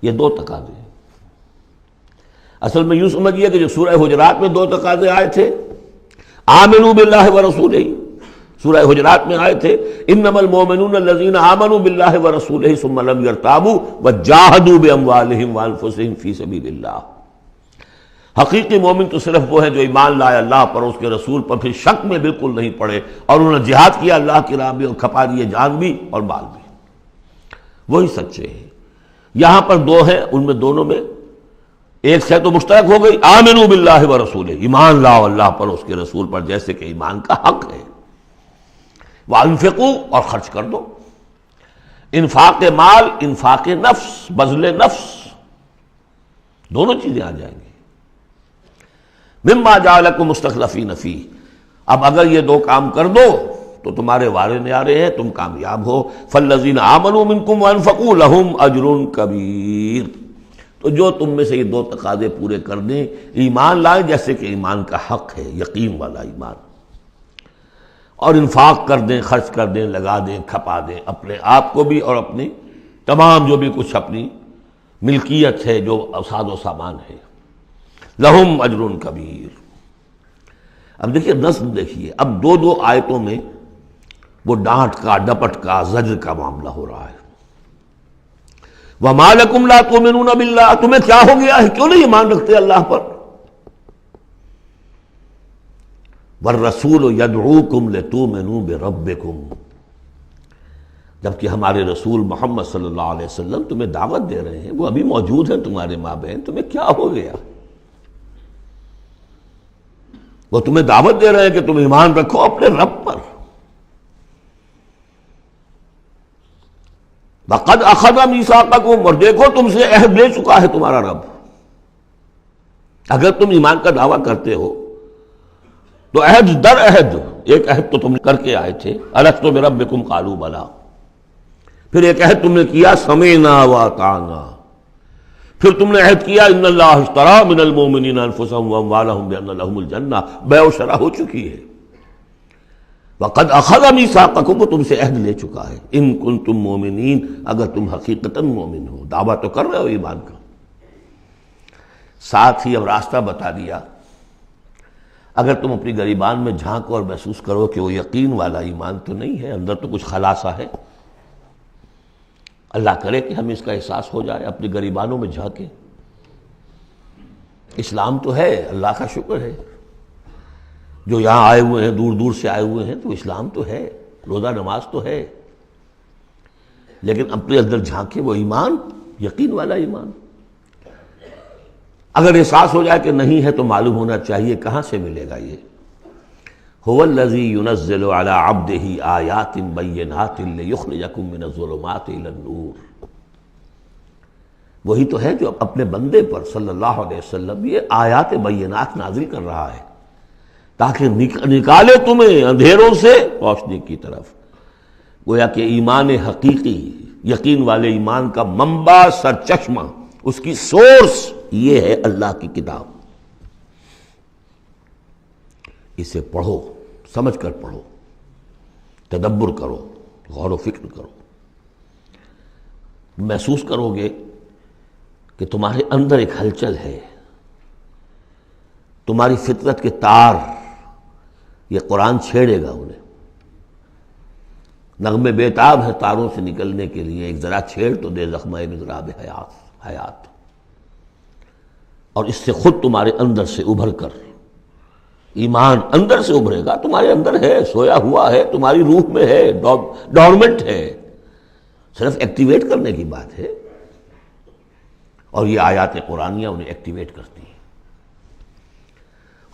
یہ دو تقاضے ہیں۔ اصل میں یوں سمجھیے کہ جو سورہ حجرات میں دو تقاضے آئے تھے، آمنوا باللہ ورسولہ، سورہ حجرات میں آئے تھے انما المؤمنون الذین آمنوا باللہ ورسولہ ثم لم یرتابوا وجاہدوا باموالہم وانفسہم فی سبیل اللہ۔ حقیقی مومن تو صرف وہ ہیں جو ایمان لائے اللہ پر اور اس کے رسول پر، پھر شک میں بالکل نہیں پڑے، اور انہوں نے جہاد کیا اللہ کی راہ میں اور کھپا دیے جان بھی اور مال بھی، وہی سچے ہیں۔ یہاں پر دو ہیں، ان میں دونوں میں ایک سے تو مشترک ہو گئی، آمنوا باللہ ورسولہ، ایمان لاؤ اللہ پر اس کے رسول پر جیسے کہ ایمان کا حق ہے۔ وانفقوا، اور خرچ کر دو۔ انفاق مال، انفاق نفس، بذل نفس، دونوں چیزیں آ جائیں گی۔ مما جعلکم مستخلفین فیہ، اب اگر یہ دو کام کر دو تو تمہارے وارے نیارے ہیں، تم کامیاب ہو۔ فالذین آمنوا منکم وانفقوا لہم اجر کبیر، تو جو تم میں سے یہ دو تقاضے پورے کر دیں، ایمان لائیں جیسے کہ ایمان کا حق ہے، یقین والا ایمان، اور انفاق کر دیں، خرچ کر دیں، لگا دیں، کھپا دیں، اپنے آپ کو بھی اور اپنی تمام جو بھی کچھ اپنی ملکیت ہے، جو ساز و سامان ہے، لہم اجر کبیر۔ اب دیکھیے نظم، دیکھیے اب دو آیتوں میں وہ ڈانٹ کا، ڈپٹ کا، زجر کا معاملہ ہو رہا ہے۔ وَمَا لَكُمْ لَا تُؤْمِنُونَ بِاللَّهِ، تمہیں کیا ہو گیا ہے، کیوں نہیں ایمان رکھتے اللہ پر؟ وَالرَّسُولُ يَدْعُوكُمْ لِتُؤْمِنُوا بِرَبِّكُمْ، جبکہ ہمارے رسول محمد صلی اللہ علیہ وسلم تمہیں دعوت دے رہے ہیں، وہ ابھی موجود ہیں تمہارے مابین، تمہیں کیا ہو گیا؟ وہ تمہیں دعوت دے رہے ہیں کہ تم ایمان رکھو اپنے رب پر۔ وَقَدْ أَخَذَ مِيثَاقَكُمْ، اور دیکھو تم سے عہد لے چکا ہے تمہارا رب۔ اگر تم ایمان کا دعویٰ کرتے ہو تو عہد در عہد، ایک عہد تو تم کر کے آئے تھے، أَلَسْتُ بِرَبِّكُمْ قَالُوا بَلَىٰ، پھر ایک عہد تم نے کیا سَمِعْنَا وَأَطَعْنَا، پھر تم نے عہد کیا ان اللہ اشترى من المؤمنین انفسهم واموالهم بان لهم الجنہ، بیع و شرح ہو چکی ہے۔ وقد اخذ میثاقکم، وہ تم سے عہد لے چکا ہے، ان کنتم مؤمنین، اگر تم حقیقتاً مومن ہو، دعویٰ تو کر رہے ہو ایمان کا۔ ساتھ ہی اب راستہ بتا دیا، اگر تم اپنی گریبان میں جھانکو اور محسوس کرو کہ وہ یقین والا ایمان تو نہیں ہے، اندر تو کچھ خلاصہ ہے، اللہ کرے کہ ہمیں اس کا احساس ہو جائے، اپنی گریبانوں میں جھانکیں۔ اسلام تو ہے، اللہ کا شکر ہے، جو یہاں آئے ہوئے ہیں، دور دور سے آئے ہوئے ہیں، تو اسلام تو ہے، روزہ نماز تو ہے، لیکن اپنے اندر جھانکیں وہ ایمان، یقین والا ایمان۔ اگر احساس ہو جائے کہ نہیں ہے تو معلوم ہونا چاہیے کہاں سے ملے گا یہ۔ هو الذی ينزل على عبده آیات بینات لیخرجکم من الظلمات الى النور، وہی تو ہے جو اپنے بندے پر صلی اللہ علیہ وسلم یہ آیات بینات نازل کر رہا ہے تاکہ نکالے تمہیں اندھیروں سے روشنی کی طرف۔ گویا کہ ایمان حقیقی، یقین والے ایمان کا منبع، سرچشمہ، اس کی سورس یہ ہے اللہ کی کتاب۔ اسے پڑھو، سمجھ کر پڑھو، تدبر کرو، غور و فکر کرو، محسوس کرو گے کہ تمہارے اندر ایک ہلچل ہے، تمہاری فطرت کے تار، یہ قرآن چھیڑے گا انہیں۔ نغمے بیتاب ہے تاروں سے نکلنے کے لیے، ایک ذرا چھیڑ تو دے زخمۂ مضراب حیات، اور اس سے خود تمہارے اندر سے ابھر کر ایمان اندر سے ابھرے گا۔ تمہارے اندر ہے، سویا ہوا ہے، تمہاری روح میں ہے، ڈورمنٹ ہے، صرف ایکٹیویٹ کرنے کی بات ہے، اور یہ آیات قرآنیہ انہیں ایکٹیویٹ کرتی ہیں۔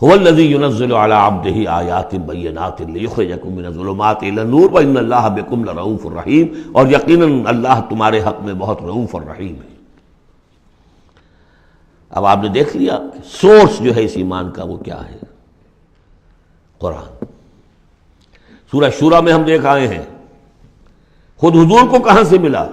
هو الذی ينزل على عبده آیات بینات لیخرجکم من الظلمات الی النور وان اللہ بکم لرؤوف رحیم، اور یقیناً اللہ تمہارے حق میں بہت رؤوف اور رحیم ہے۔ اب آپ نے دیکھ لیا سورس جو ہے اس ایمان کا وہ کیا ہے، قرآن۔ سورہ شورى میں ہم دیکھ آئے ہیں خود حضور کو کہاں سے ملا،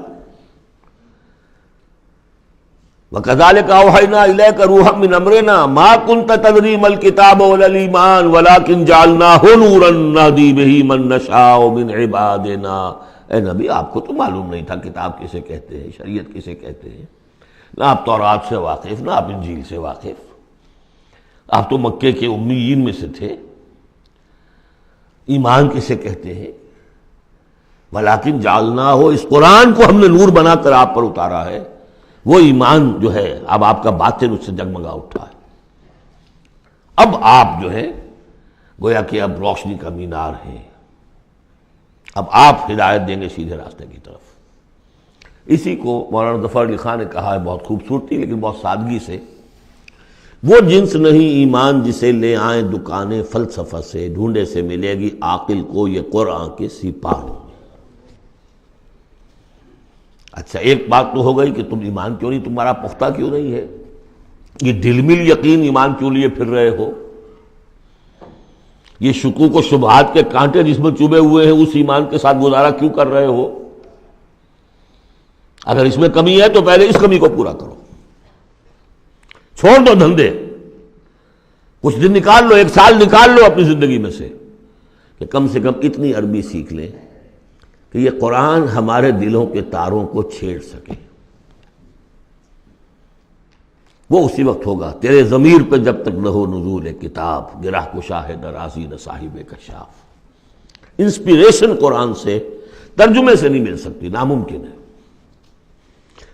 وَكَذَلِكَ أَوْحَيْنَا إِلَيْكَ رُوحًا مِّنْ أَمْرِنَا مَا كُنْتَ تَدْرِي مَا الْكِتَابُ وَلَا الْإِيمَانُ وَلَكِنْ جَعَلْنَاهُ نُورًا نَهْدِي بِهِ مَن نَّشَاءُ مِنْ عِبَادِنَا۔ اے نبی، آپ کو تو معلوم نہیں تھا کتاب کسے کہتے ہیں، شریعت کسے کہتے ہیں، نہ آپ تورات سے واقف، نہ آپ انجیل سے واقف، آپ تو مکے کے امیین میں سے تھے۔ ایمان کسے کہتے ہیں؟ وَلَكِنْ جَعَلْنَاهُ، اس قرآن کو ہم نے نور بنا کر آپ پر اتارا ہے۔ وہ ایمان جو ہے اب آپ کا باطن اس سے جگمگا اٹھا ہے، اب آپ جو ہے گویا کہ اب روشنی کا مینار ہیں، اب آپ ہدایت دیں گے سیدھے راستے کی طرف۔ اسی کو مولانا ظفر علی خان نے کہا ہے بہت خوبصورتی لیکن بہت سادگی سے، وہ جنس نہیں ایمان جسے لے آئیں دکانیں فلسفہ سے، ڈھونڈے سے ملے گی عاقل کو یہ قرآن کے سپاہوں۔ اچھا، ایک بات تو ہو گئی کہ تم ایمان کیوں نہیں، تمہارا پختہ کیوں نہیں ہے، یہ ڈلمل یقین ایمان کیوں لیے پھر رہے ہو، یہ شکوک و شبہات کے کانٹے جس میں چبھے ہوئے ہیں اس ایمان کے ساتھ گزارا کیوں کر رہے ہو؟ اگر اس میں کمی ہے تو پہلے اس کمی کو پورا کرو، چھوڑ دو دھندے، کچھ دن نکال لو، 1 سال نکال لو اپنی زندگی میں سے کہ کم سے کم اتنی عربی سیکھ لیں کہ یہ قرآن ہمارے دلوں کے تاروں کو چھیڑ سکے۔ وہ اسی وقت ہوگا تیرے ضمیر پہ جب تک نہ ہو نزول کتاب، گرہ کشا ہے درازی نہ صاحب کشاف۔ انسپیریشن قرآن سے، ترجمے سے نہیں مل سکتی، ناممکن ہے۔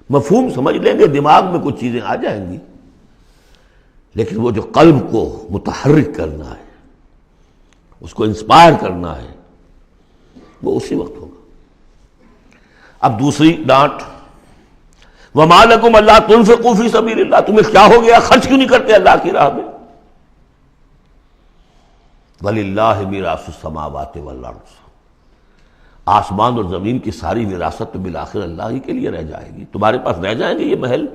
مفہوم سمجھ لیں گے، دماغ میں کچھ چیزیں آ جائیں گی، لیکن وہ جو قلب کو متحرک کرنا ہے، اس کو انسپائر کرنا ہے، وہ اسی وقت ہوگا۔ اب دوسری ڈانٹ، وَمَا لَكُمْ أَلَّا تُنْفِقُوا فِي سَبِيلِ اللَّهِ، تمہیں کیا ہو گیا، خرچ کیوں نہیں کرتے اللہ کی راہ میں؟ وَلِلَّهِ مِيرَاثُ السَّمَاوَاتِ وَالْأَرْضِ، آسمان اور زمین کی ساری وراثت تو بالآخر اللہ ہی کے لیے رہ جائے گی، تمہارے پاس رہ جائیں گے یہ محل،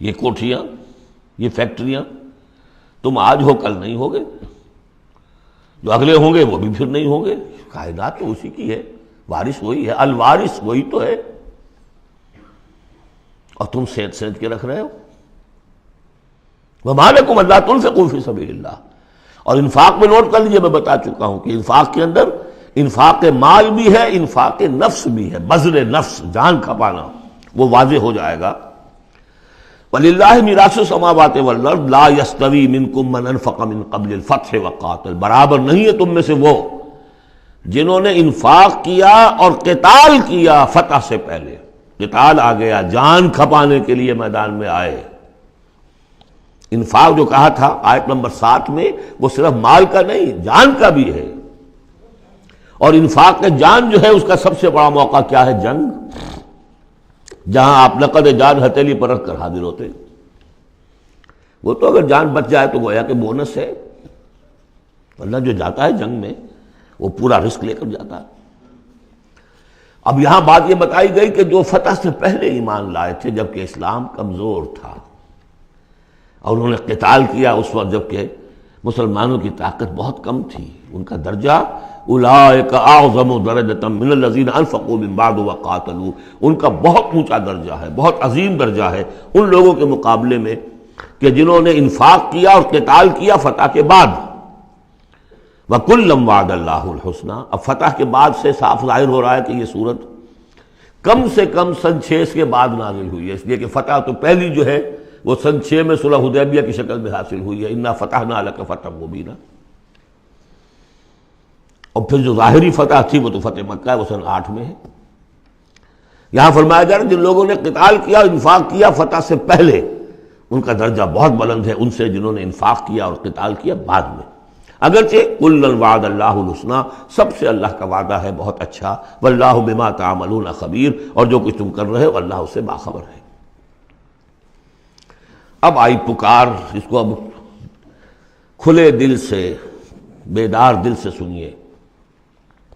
یہ کوٹھیاں، یہ فیکٹریاں، تم آج ہو کل نہیں ہوگے، جو اگلے ہوں گے وہ بھی پھر نہیں ہوں گے، کائنات تو اسی کی ہے، وارث وہی ہے، الوارث وہی تو ہے، اور تم سینچ سینچ کے رکھ رہے ہو۔ وَمَا لَكُمْ أَلَّا تُنْفِقُوا فِي سَبِيلِ اللَّهِ، اور انفاق میں نوٹ کر لیجیے، میں بتا چکا ہوں کہ انفاق کے اندر انفاق مال بھی ہے، انفاق نفس بھی ہے، بذل نفس، جان کھپانا، وہ واضح ہو جائے گا۔ وَلِلَّهِ مِيرَاثُ السَّمَاوَاتِ وَالْأَرْضِ لَا يَسْتَوِي مِنْكُمْ مَنْ أَنْفَقَ مِنْ قَبْلِ الْفَتْحِ وَقَاتَلَ، برابر نہیں ہے تم میں سے وہ جنہوں نے انفاق کیا اور قتال کیا فتح سے پہلے، قتال آ گیا، جان کھپانے کے لیے میدان میں آئے۔ انفاق جو کہا تھا آیت نمبر 7 میں، وہ صرف مال کا نہیں، جان کا بھی ہے، اور انفاق کے جان جو ہے اس کا سب سے بڑا موقع کیا ہے؟ جنگ، جہاں آپ نقد جان ہتھیلی پر رکھ کر حاضر ہوتے، وہ تو اگر جان بچ جائے تو گویا کہ بونس ہے، ورنہ جو جاتا ہے جنگ میں وہ پورا رسک لے کر جاتا ہے۔ اب یہاں بات یہ بتائی گئی کہ جو فتح سے پہلے ایمان لائے تھے جبکہ اسلام کمزور تھا، اور انہوں نے قتال کیا اس وقت جبکہ مسلمانوں کی طاقت بہت کم تھی، ان کا درجہ اولئک اعظم درجۃ من الذین انفقوا من بعد وقاتلوا، ان کا بہت اونچا درجہ ہے، بہت عظیم درجہ ہے ان لوگوں کے مقابلے میں کہ جنہوں نے انفاق کیا اور قتال کیا فتح کے بعد۔ وَكُلًّا وَعَدَ اللَّهُ الْحُسْنَى، اب فتح کے بعد سے صاف ظاہر ہو رہا ہے کہ یہ صورت کم سے کم سن 6 کے بعد نازل ہوئی ہے، اس لیے کہ فتح تو پہلی جو ہے وہ سن 6 میں صلح حدیبیہ کی شکل میں حاصل ہوئی ہے، اِنَّا فَتَحْنَا لَكَ فَتْحًا مُبِينًا، اور پھر جو ظاہری فتح تھی وہ تو فتح مکہ ہے، وہ سن 8 میں ہے۔ یہاں فرمایا جا رہا ہے جن لوگوں نے قتال کیا انفاق کیا فتح سے پہلے، ان کا درجہ بہت بلند ہے ان سے جنہوں نے انفاق کیا اور قتال کیا بعد میں، اگرچہ کلاً وعد اللہ الحسنی، سب سے اللہ کا وعدہ ہے بہت اچھا، واللہ بما تعملون خبیر، اور جو کچھ تم کر رہے ہو اللہ اس سے باخبر ہے۔ اب آئی پکار، اس کو اب کھلے دل سے بیدار دل سے سنیے۔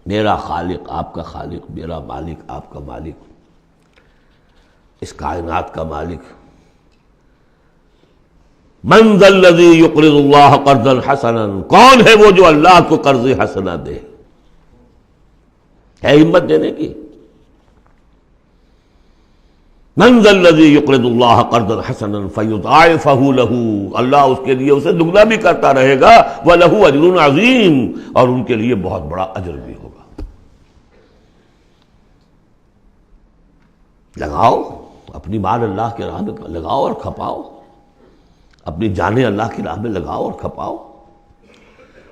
میرا خالق آپ کا خالق، میرا مالک آپ کا مالک، اس کائنات کا مالک، من ذا الذی یقرض اللہ قرضا حسنا، کون ہے وہ جو اللہ کو قرض حسنا دے؟ ہے ہمت دینے کی؟ من ذا الذی یقرض اللہ قرضا حسنا فیضاعفہ لہ، اللہ اس کے لیے اسے دگنا بھی کرتا رہے گا، وَلَهُ أَجْرٌ عَظِيمٌ، اور ان کے لیے بہت بڑا اجر بھی ہوگا۔ لگاؤ اپنی مال اللہ کے راہ میں لگاؤ اور کھپاؤ، اپنی جانیں اللہ کی راہ میں لگاؤ اور کھپاؤ،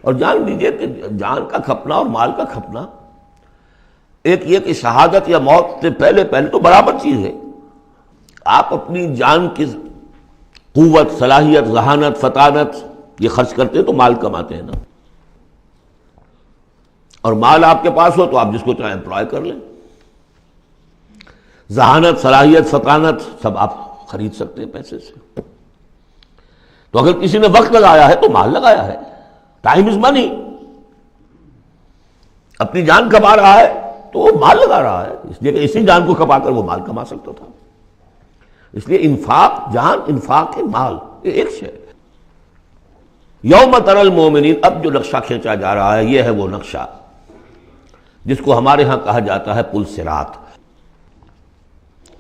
اور جان لیجیے کہ جان کا کھپنا اور مال کا کھپنا ایک یہ کہ شہادت یا موت سے پہلے تو برابر چیز ہے۔ آپ اپنی جان کی قوت، صلاحیت، ذہانت، فطانت یہ خرچ کرتے ہیں تو مال کماتے ہیں نا، اور مال آپ کے پاس ہو تو آپ جس کو چاہیں امپلائے کر لیں، ذہانت، صلاحیت، فطانت سب آپ خرید سکتے ہیں پیسے سے۔ تو اگر کسی نے وقت لگایا ہے تو مال لگایا ہے، ٹائم از منی، اپنی جان کما رہا ہے تو وہ مال لگا رہا ہے، اس لیے کہ اسی جان کو کما کر وہ مال کما سکتا تھا۔ اس لیے انفاق جان، انفاق مال، یہ ایک شے۔ یوم تری المومنین، اب جو نقشہ کھینچا جا رہا ہے یہ ہے وہ نقشہ جس کو ہمارے ہاں کہا جاتا ہے پل صراط۔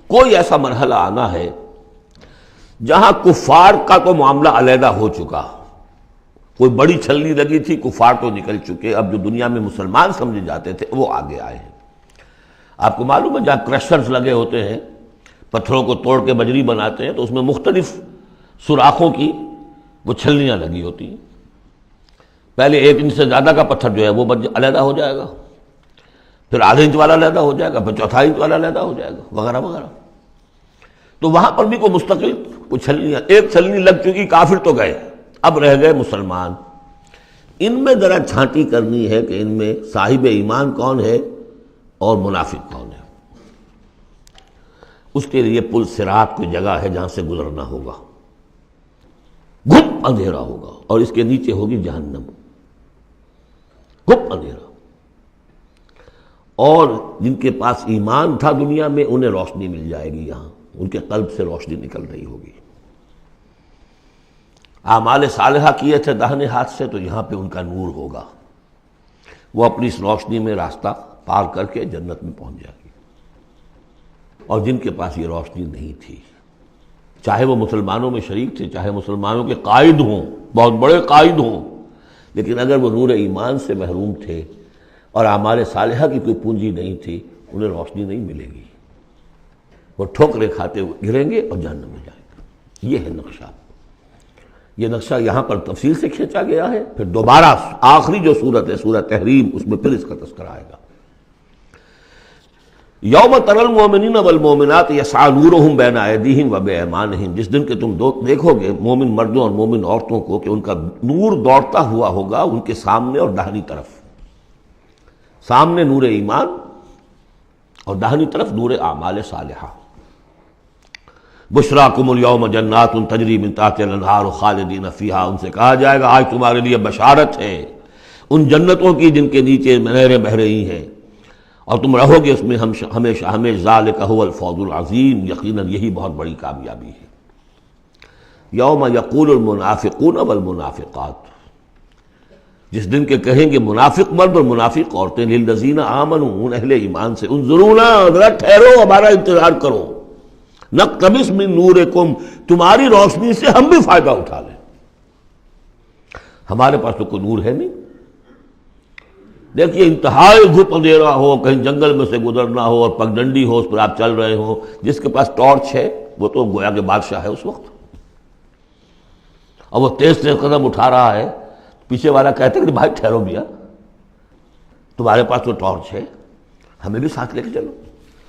کوئی ایسا مرحلہ آنا ہے جہاں کفار کا تو معاملہ علیحدہ ہو چکا، کوئی بڑی چھلنی لگی تھی، کفار تو نکل چکے، اب جو دنیا میں مسلمان سمجھے جاتے تھے وہ آگے آئے ہیں۔ آپ کو معلوم ہے جہاں کرشرز لگے ہوتے ہیں، پتھروں کو توڑ کے بجری بناتے ہیں، تو اس میں مختلف سوراخوں کی وہ چھلنیاں لگی ہوتی ہیں۔ پہلے 1 انچ سے زیادہ کا پتھر جو ہے وہ علیحدہ ہو جائے گا، پھر ½ انچ والا علیحدہ ہو جائے گا، پھر 1/4 انچ والا علیحدہ ہو جائے گا، وغیرہ وغیرہ۔ تو وہاں پر بھی کوئی مستقل کوئی چھلنیاں، ایک چھلنی لگ چکی، کافر تو گئے، اب رہ گئے مسلمان۔ ان میں ذرا چھانٹی کرنی ہے کہ ان میں صاحب ایمان کون ہے اور منافق کون ہے۔ اس کے لیے پل صراط کوئی جگہ ہے جہاں سے گزرنا ہوگا، گھپ اندھیرا ہوگا، اور اس کے نیچے ہوگی جہنم، گھپ اندھیرا۔ اور جن کے پاس ایمان تھا دنیا میں انہیں روشنی مل جائے گی، یہاں ان کے قلب سے روشنی نکل رہی ہوگی۔ اعمال صالحہ کیے تھے داہنے ہاتھ سے تو یہاں پہ ان کا نور ہوگا، وہ اپنی اس روشنی میں راستہ پار کر کے جنت میں پہنچ جائے گی۔ اور جن کے پاس یہ روشنی نہیں تھی، چاہے وہ مسلمانوں میں شریک تھے، چاہے مسلمانوں کے قائد ہوں، بہت بڑے قائد ہوں، لیکن اگر وہ نور ایمان سے محروم تھے اور اعمال صالحہ کی کوئی پونجی نہیں تھی، انہیں روشنی نہیں ملے گی، وہ ٹھوکریں کھاتے ہوئے گریں گے اور جہنم میں جائیں گے۔ یہ ہے نقشہ۔ یہ نقشہ یہاں پر تفصیل سے کھینچا گیا ہے، پھر دوبارہ آخری جو صورت ہے سورہ تحریم، اس میں پھر اس کا تذکرہ آئے گا۔ یوم تری المؤمنین والمؤمنات یسعی نورہم بین ایدیہم وبایمانہم، جس دن کہ تم دیکھو گے مومن مردوں اور مومن عورتوں کو کہ ان کا نور دوڑتا ہوا ہوگا ان کے سامنے اور داہنی طرف، سامنے نور ایمان اور داہنی طرف نور اعمال صالحہ۔ بشراکم الیوم جنات تجری من تحتہا الانہار خالدین فیہا، ان سے کہا جائے گا آج تمہارے لیے بشارت ہے ان جنتوں کی جن کے نیچے نہریں بہہ رہی ہیں، اور تم رہو گے اس میں ہمیشہ ہمیشہ، ذالک هو الفوز العظیم، یقیناً یہی بہت بڑی کامیابی ہے۔ یوم یقول المنافقون والمنافقات، جس دن کے کہیں گے منافق مرد اور منافق عورتیں للذین آمنوا، ان اہل ایمان سے، انظرونا، ذرا ٹھہرو، ہمارا انتظار کرو، نقتبس من نورکم، تمہاری روشنی سے ہم بھی فائدہ اٹھا لیں۔ ہمارے پاس تو کوئی نور ہے نہیں۔ دیکھیے انتہائی دھوپ اندھیرا ہو، کہیں جنگل میں سے گزرنا ہو اور پگڈنڈی ہو، اس پر آپ چل رہے ہو، جس کے پاس ٹارچ ہے وہ تو گویا کہ بادشاہ ہے اس وقت، اور وہ تیز تیز قدم اٹھا رہا ہے، پیچھے والا کہتے کہ بھائی ٹھہرو میاں، تمہارے پاس تو ٹارچ ہے، ہمیں بھی ساتھ لے کے چلو۔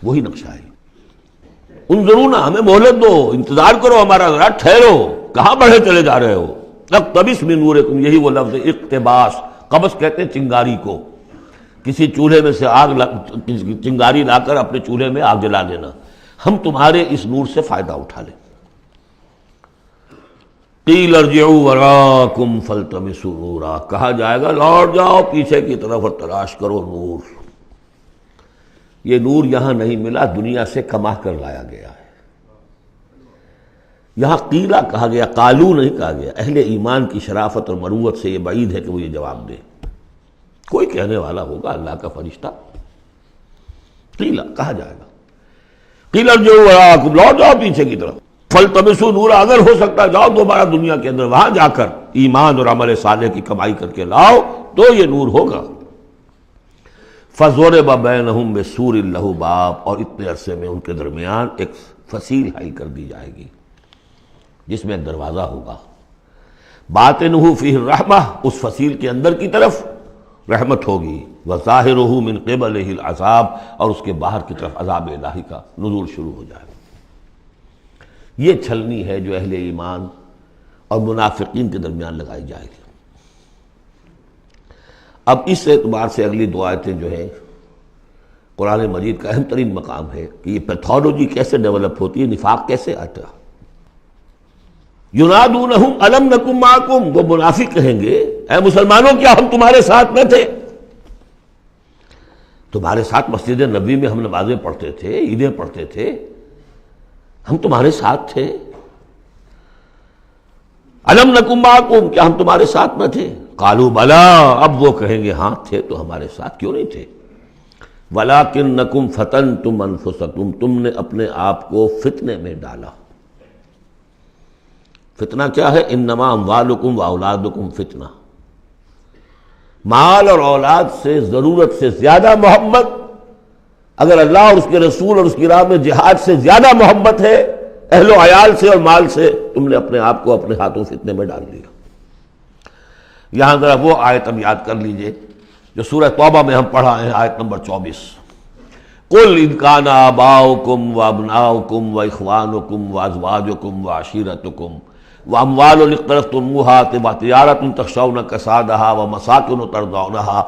وہی نقشہ ہے، انظرونا، ہمیں مہلت دو، انتظار کرو ہمارا، ذرا ٹھہرو، کہاں بڑھے چلے جا رہے ہو؟ اقتبس من نورکم، یہی وہ لفظ اقتباس، قبس کہتے ہیں چنگاری کو، کسی چولہے میں سے چنگاری لا کر اپنے چولہے میں آگ جلا لینا، ہم تمہارے اس نور سے فائدہ اٹھا لیں۔ قیل ارجعوا وراءکم فالتمسوا نورا، کہا جائے گا لوٹ جاؤ پیچھے کی طرف اور تلاش کرو نور۔ یہ نور یہاں نہیں ملا، دنیا سے کما کر لایا گیا ہے۔ یہاں قیلا کہا گیا، قالو نہیں کہا گیا۔ اہل ایمان کی شرافت اور مروت سے یہ بعید ہے کہ وہ یہ جواب دے، کوئی کہنے والا ہوگا اللہ کا فرشتہ، قیلا کہا جائے گا، قیل ارجعوا وراءکم، لوٹ جاؤ پیچھے کی طرف، فالتمسوا نورا، اگر ہو سکتا جاؤ دوبارہ دنیا کے اندر، وہاں جا کر ایمان اور عمل صالح کی کمائی کر کے لاؤ تو یہ نور ہوگا۔ فضرب بینہم بسور لہ باب، اور اتنے عرصے میں ان کے درمیان ایک فصیل حائل کر دی جائے گی جس میں ایک دروازہ ہوگا، باطنہ فیہ الرحمہ، اس فصیل کے اندر کی طرف رحمت ہوگی، وظاہرہ من قبلہ العذاب، اور اس کے باہر کی طرف عذاب الہی کا نزول شروع ہو جائے گا۔ یہ چھلنی ہے جو اہل ایمان اور منافقین کے درمیان لگائی جائے گی۔ اب اس اعتبار سے اگلی دو آیتیں جو ہے قرآن مجید کا اہم ترین مقام ہے کہ یہ پیتھولوجی کیسے ڈیولپ ہوتی ہے، نفاق کیسے آتا ہے۔ ینادونہم الم نکن معکم، وہ منافق کہیں گے اے مسلمانوں کیا ہم تمہارے ساتھ نہ تھے؟ تمہارے ساتھ مسجد نبوی میں ہم نمازیں پڑھتے تھے، عیدیں پڑھتے تھے، ہم تمہارے ساتھ تھے۔ الم نکن معکم، کیا ہم تمہارے ساتھ نہ تھے؟ قالوا بلا، اب وہ کہیں گے ہاں تھے تو ہمارے ساتھ کیوں نہیں تھے؟ ولکنکم فتنتم انفسکم، تم نے اپنے آپ کو فتنے میں ڈالا۔ فتنہ کیا ہے؟ انما اموالکم واولادکم فتنہ، مال اور اولاد سے ضرورت سے زیادہ محبت، اگر اللہ اور اس کے رسول اور اس کی راہ میں جہاد سے زیادہ محبت ہے اہل و عیال سے اور مال سے، تم نے اپنے آپ کو اپنے ہاتھوں فتنے میں ڈال دیا۔ یہاں ذرا وہ آیت اب یاد کر لیجئے جو سورہ توبہ میں ہم پڑھا ہے، آیت نمبر 24، قل ان کان آباؤکم وابناؤکم واخوانکم وازواجکم وعشیرتکم واموال اقترفتموها وتجارۃ تخشون کسادها ومساکن ترضونها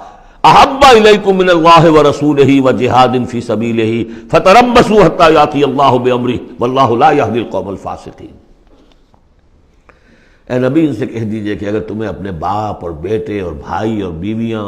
احب الیکم من اللہ ورسولہ وجہاد فی سبیلہ فتربصوا حتی یاتی اللہ بامرہ واللہ لا یہدی القوم الفاسقین۔ اے نبی ان سے کہہ دیجئے کہ اگر تمہیں اپنے باپ اور بیٹے اور بھائی اور بیویاں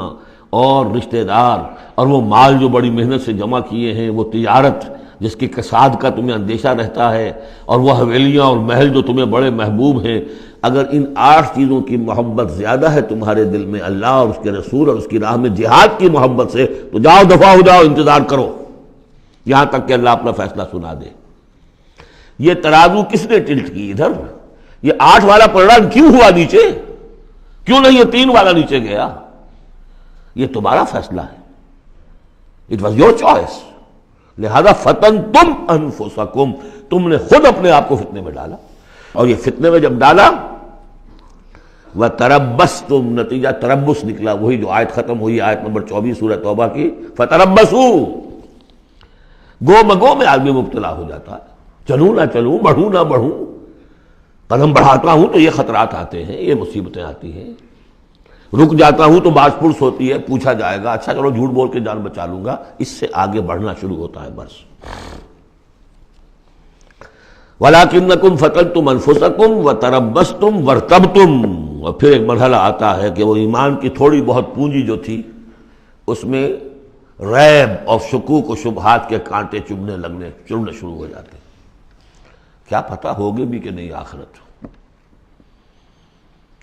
اور رشتہ دار اور وہ مال جو بڑی محنت سے جمع کیے ہیں، وہ تجارت جس کی کساد کا تمہیں اندیشہ رہتا ہے، اور وہ حویلیاں اور محل جو تمہیں بڑے محبوب ہیں، اگر ان 8 چیزوں کی محبت زیادہ ہے تمہارے دل میں اللہ اور اس کے رسول اور اس کی راہ میں جہاد کی محبت سے، تو جاؤ دفع ہو جاؤ، انتظار کرو یہاں تک کہ اللہ اپنا فیصلہ سنا دے۔ یہ ترازو کس نے ٹلٹ کی ادھر؟ یہ 8 والا پلڑا کیوں ہوا نیچے؟ کیوں نہیں یہ 3 والا نیچے گیا؟ یہ تمہارا فیصلہ ہے، اٹ واز یور چوائس، لہذا فتنتم انفسکم، تم نے خود اپنے آپ کو فتنے میں ڈالا، اور یہ فتنے میں جب ڈالا وتربصتم، نتیجہ تربص نکلا، وہی جو آیت ختم ہوئی آیت نمبر 24 سورہ توبہ کی، فتربصوا، گو مگو میں آدمی مبتلا ہو جاتا ہے، چلوں نہ چلوں، بڑھوں نہ بڑھوں، قدم بڑھاتا ہوں تو یہ خطرات آتے ہیں، یہ مصیبتیں آتی ہیں، رک جاتا ہوں تو باز پرس ہوتی ہے، پوچھا جائے گا اچھا چلو جھوٹ بول کے جان بچا لوں گا، اس سے آگے بڑھنا شروع ہوتا ہے بس۔ وَلَكِنَّكُمْ فَتَنْتُمْ أَنفُسَكُمْ وَتَرَبَّصْتُمْ وَارْتَبْتُمْ، اور پھر ایک مرحلہ آتا ہے کہ وہ ایمان کی تھوڑی بہت پونجی جو تھی اس میں ریب اور شکوک و شبہات کے کانٹے چڑھنے شروع ہو جاتے ہیں، کیا پتہ ہوگی بھی کہ نہیں آخرت،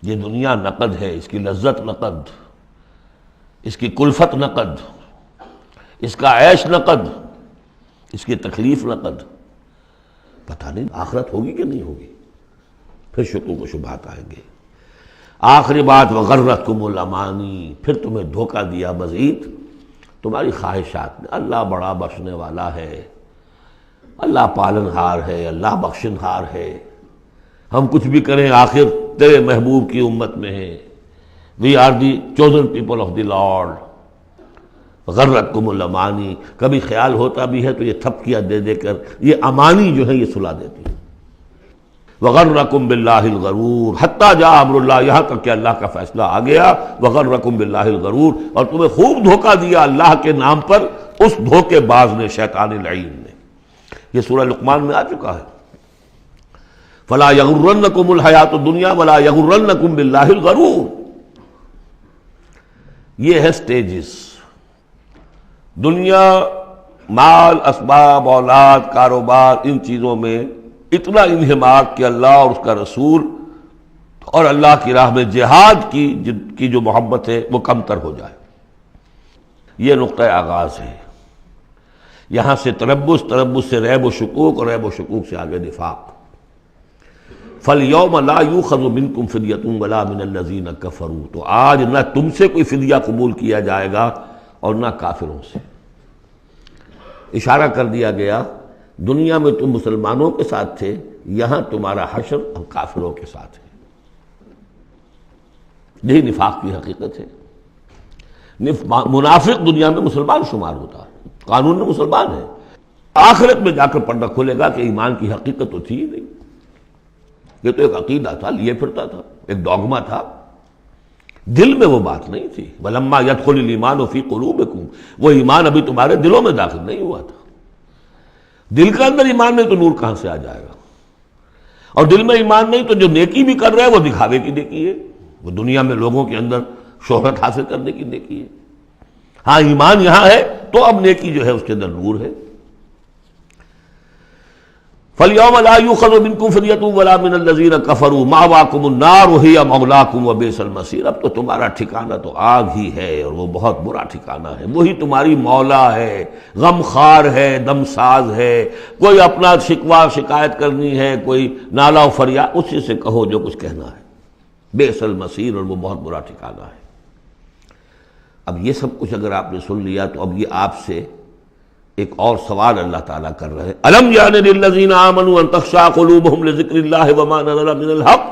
یہ دنیا نقد ہے، اس کی لذت نقد، اس کی کلفت نقد، اس کا عیش نقد، اس کی تکلیف نقد. پتہ نہیں آخرت ہوگی کہ نہیں ہوگی. پھر شکوک و شبہات آئیں گے. آخری بات وغرتکم الامانی، پھر تمہیں دھوکہ دیا مزید تمہاری خواہشات نے. اللہ بڑا بخشنے والا ہے، اللہ پالن ہار ہے، اللہ بخشن ہار ہے. ہم کچھ بھی کریں آخر تیرے محبوب کی امت میں ہیں. We are the chosen people of the lord. غرتکم الامانی، کبھی خیال ہوتا بھی ہے تو یہ تھپکیاں دے دے کر یہ امانی جو ہے یہ سلا دیتی ہے. وغرکم باللہ الغرور حتی جاء امر اللہ، یہاں تک کہ اللہ کا فیصلہ آ گیا. وغرکم باللہ الغرور، اور تمہیں خوب دھوکہ دیا اللہ کے نام پر اس دھوکے باز نے، شیطان لعین نے. یہ سورہ لقمان میں آ چکا ہے. فلا یغرنکم الحیات الدنیا ولا یغرنکم باللہ الغرور. یہ ہے سٹیجز. دنیا، مال، اسباب، اولاد، کاروبار، ان چیزوں میں اتنا انہماک کہ اللہ اور اس کا رسول اور اللہ کی راہ میں جہاد کی جو محبت ہے وہ کمتر ہو جائے. یہ نقطہ آغاز ہے. یہاں سے تربص سے ریب و شکوک، اور ریب و شکوک سے آگے نفاق. فَالْيَوْمَ لَا يُؤْخَذُ مِنْكُمْ فِدْيَةٌ وَلَا مِنَ الَّذِينَ كَفَرُوا، تو آج نہ تم سے کوئی فدیہ قبول کیا جائے گا اور نہ کافروں سے. اشارہ کر دیا گیا دنیا میں تم مسلمانوں کے ساتھ تھے، یہاں تمہارا حشر اور کافروں کے ساتھ ہے. یہی نفاق کی حقیقت ہے. منافق دنیا میں مسلمان شمار ہوتا ہے، قانون میں مسلمان ہے. آخرت میں جا کر پردہ کھولے گا کہ ایمان کی حقیقت تو تھی ہی نہیں. یہ تو ایک عقیدہ تھا، لیے پھرتا تھا، ایک ڈوگما تھا، دل میں وہ بات نہیں تھی. وَلَمَّا يَدْخُلِ الْإِيمَانُ فِي قُلُوبِكُمْ، وہ ایمان ابھی تمہارے دلوں میں داخل نہیں ہوا تھا. دل کے اندر ایمان نہیں تو نور کہاں سے آ جائے گا؟ اور دل میں ایمان نہیں تو جو نیکی بھی کر رہے ہیں وہ دکھاوے کی نیکی ہے، وہ دنیا میں لوگوں کے اندر شہرت حاصل کرنے کی نیکی ہے. ہاں ایمان یہاں ہے تو اب نیکی جو ہے اس کے اندر نور ہے. فَالْيَوْمَ لَا يُؤْخَذُ مِنْكُمْ فِدْيَةٌ وَلَا مِنَ الَّذِينَ كَفَرُوا مَأْوَاكُمُ النَّارُ وَهِيَ مَوْلَاكُمْ وَبِئْسَ الْمَصِيرُ. اب تو تمہارا ٹھکانہ تو آگ ہی ہے اور وہ بہت برا ٹھکانہ ہے. وہی تمہاری مولا ہے، غم خار ہے، دم ساز ہے. کوئی اپنا شکوہ شکایت کرنی ہے، کوئی نالا و فریاد، اسی سے کہو جو کچھ کہنا ہے. بئس المصیر، اور وہ بہت برا ٹھکانہ ہے. اب یہ سب کچھ اگر آپ نے سن لیا تو اب یہ آپ سے ایک اور سوال اللہ تعالیٰ کر رہے ہیں. الم یعن للذین آمنوا ان تخشع قلوبہم لذکر اللہ وما نزل من الحق.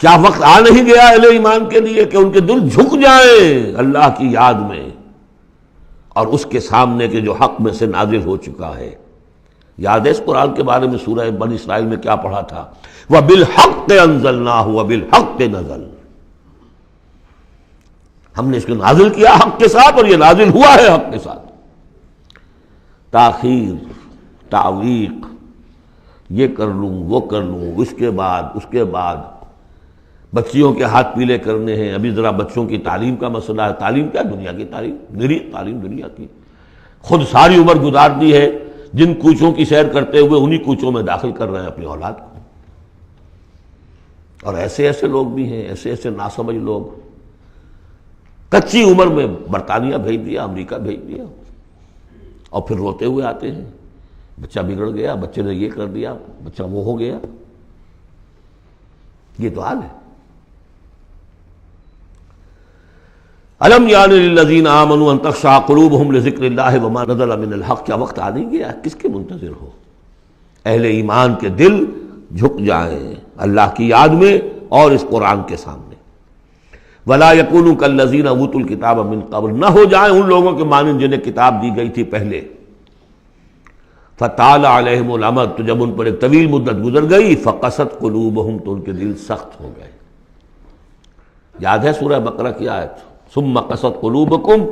کیا وقت آ نہیں گیا اہل ایمان کے لیے کہ ان کے دل جھک جائیں اللہ کی یاد میں اور اس کے سامنے کے جو حق میں سے نازل ہو چکا ہے. یاد ہے اس قرآن کے بارے میں سورہ بنی اسرائیل میں کیا پڑھا تھا؟ وَبِالْحَقِّ أَنزَلْنَاهُ وَبِالْحَقِّ نَزَلَ. ہم نے اس کو نازل کیا حق کے ساتھ اور یہ نازل ہوا ہے حق کے ساتھ. تاخیر، تعویق، یہ کر لوں وہ کر لوں، اس کے بعد بچیوں کے ہاتھ پیلے کرنے ہیں. ابھی ذرا بچوں کی تعلیم کا مسئلہ ہے. تعلیم کیا؟ دنیا کی تعلیم، نری تعلیم دنیا کی. خود ساری عمر گزار دی ہے جن کوچوں کی سیر کرتے ہوئے انہی کوچوں میں داخل کر رہے ہیں اپنی اولاد کو. اور ایسے ایسے لوگ بھی ہیں، ایسے ایسے ناسمجھ لوگ، کچی عمر میں برطانیہ بھیج دیا، امریکہ بھیج دیا، اور پھر روتے ہوئے آتے ہیں بچہ بگڑ گیا، بچے نے یہ کر دیا، بچہ وہ ہو گیا. یہ تو حال ہے. الم یعن للذین آمنوا ان تخشع قلوبہم لذکر اللہ وما نزل من الحق. کیا وقت آ نہیں گیا؟ کس کے منتظر ہو؟ اہل ایمان کے دل جھک جائیں اللہ کی یاد میں اور اس قرآن کے سامنے. ولا یکونوا کالذین اوتوا الکتاب من قبل، نہ ہو جائیں ان لوگوں کے مانند جنہیں کتاب دی گئی تھی پہلے. فطال علیہم الامد، تو جب ان پر ایک طویل مدت گزر گئی، فقست قلوبہم، تو ان کے دل سخت ہو گئے. یاد ہے سورہ بقرہ کی آیت؟ ثم قست قلوبکم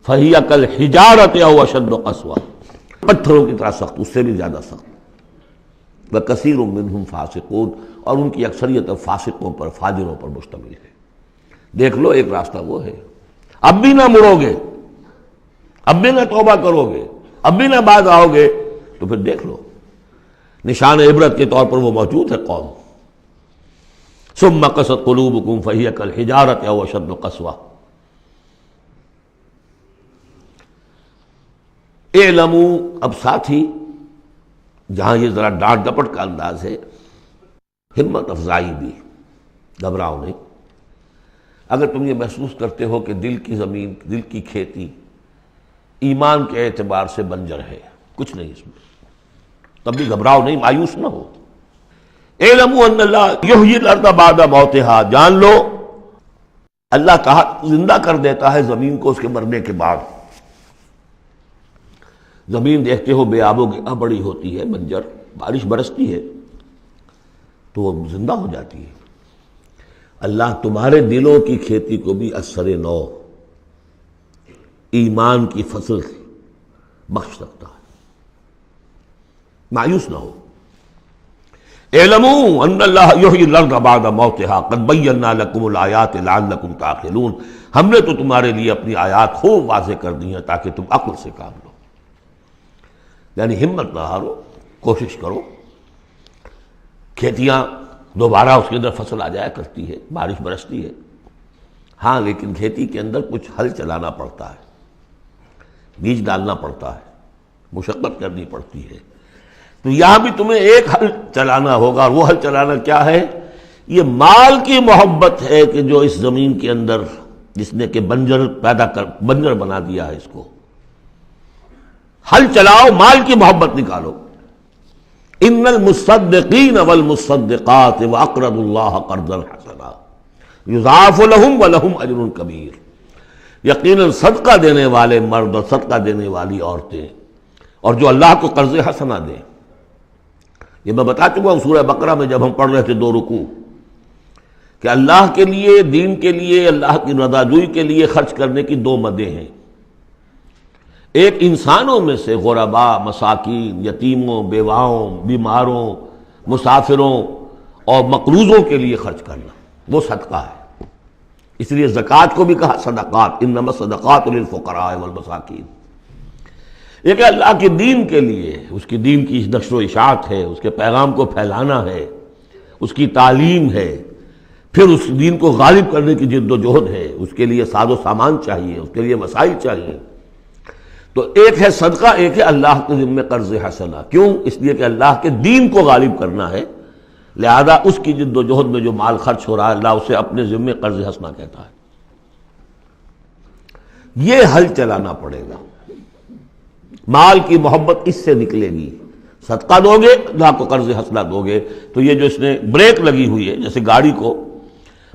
فہی کالحجارۃ او اشد قسوہ، پتھروں کی طرح سخت، اس سے بھی زیادہ سخت. وکثیر منہم فاسقون، اور ان کی اکثریت فاسقوں پر، فاجروں پر مشتمل ہے. دیکھ لو ایک راستہ وہ ہے. اب بھی نہ مڑو گے، اب بھی نہ توبہ کرو گے، اب بھی نہ باز آؤ گے، تو پھر دیکھ لو نشان عبرت کے طور پر وہ موجود ہے قوم. ثم قست قلوبکم فہی کالحجارۃ او اشد قسوہ. اعلموا، اب ساتھ ہی جہاں یہ ذرا ڈانٹ ڈپٹ کا انداز ہے، ہمت افزائی بھی، گھبراؤ نہیں۔ اگر تم یہ محسوس کرتے ہو کہ دل کی زمین، دل کی کھیتی ایمان کے اعتبار سے بنجر ہے، کچھ نہیں اس میں، تب بھی گھبراؤ نہیں، مایوس نہ ہو۔ اعلموا ان اللہ یحیی الارض بعد موتہا، جان لو اللہ تعالیٰ زندہ کر دیتا ہے زمین کو اس کے مرنے کے بعد۔ زمین دیکھتے ہو بے آب و گیا بڑی ہوتی ہے، بنجر، بارش برستی ہے تو وہ زندہ ہو جاتی ہے۔ اللہ تمہارے دلوں کی کھیتی کو بھی اثر نو، ایمان کی فصل بخش سکتا ہے، مایوس نہ ہو۔ اعلموا ان اللہ یحیی الارض بعد موتہا قد بینا لکم الآیات لعلکم تعقلون، ہم نے تو تمہارے لیے اپنی آیات خوب واضح کر دی ہیں تاکہ تم عقل سے کام لو۔ یعنی ہمت نہ ہارو، کوشش کرو۔ کھیتیاں دوبارہ اس کے اندر فصل آ جایا کرتی ہے، بارش برستی ہے، ہاں لیکن کھیتی کے اندر کچھ ہل چلانا پڑتا ہے، بیج ڈالنا پڑتا ہے، مشقت کرنی پڑتی ہے۔ تو یہاں بھی تمہیں ایک ہل چلانا ہوگا، اور وہ ہل چلانا کیا ہے؟ یہ مال کی محبت ہے کہ جو اس زمین کے اندر جس نے کہ بنجر بنا دیا ہے، اس کو ہل چلاؤ، مال کی محبت نکالو۔ ان المصدقین والمصدقات واقرضوا اللہ قرضا حسنا یضاعف لهم ولهم اجر کبیر، یقیناً صدقہ دینے والے مرد اور صدقہ دینے والی عورتیں اور جو اللہ کو قرض حسنہ دیں، یہ میں بتا چکا ہوں سورہ بقرہ میں جب ہم پڑھ رہے تھے 2 رکوع، کہ اللہ کے لیے، دین کے لیے، اللہ کی رضا جوئی کے لیے خرچ کرنے کی 2 مدیں ہیں۔ ایک انسانوں میں سے غرباء، مساکین، یتیموں، بیواؤں، بیماروں، مسافروں اور مقروضوں کے لیے خرچ کرنا، وہ صدقہ ہے۔ اس لیے زکوٰۃ کو بھی کہا صدقات، انما الصدقات للفقراء والمساکین۔ ایک اللہ کے دین کے لیے، اس کی دین کی نشر و اشاعت ہے، اس کے پیغام کو پھیلانا ہے، اس کی تعلیم ہے، پھر اس دین کو غالب کرنے کی جد و جہد ہے، اس کے لیے ساز و سامان چاہیے، اس کے لیے وسائل چاہیے۔ تو ایک ہے صدقہ، ایک ہے اللہ کے ذمہ قرض حسنہ۔ کیوں؟ اس لیے کہ اللہ کے دین کو غالب کرنا ہے، لہذا اس کی جد و جہد میں جو مال خرچ ہو رہا ہے اللہ اسے اپنے ذمہ قرض حسنہ کہتا ہے۔ یہ حل چلانا پڑے گا، مال کی محبت اس سے نکلے گی۔ صدقہ دو گے، اللہ کو قرض حسنہ دو گے، تو یہ جو اس نے بریک لگی ہوئی ہے، جیسے گاڑی کو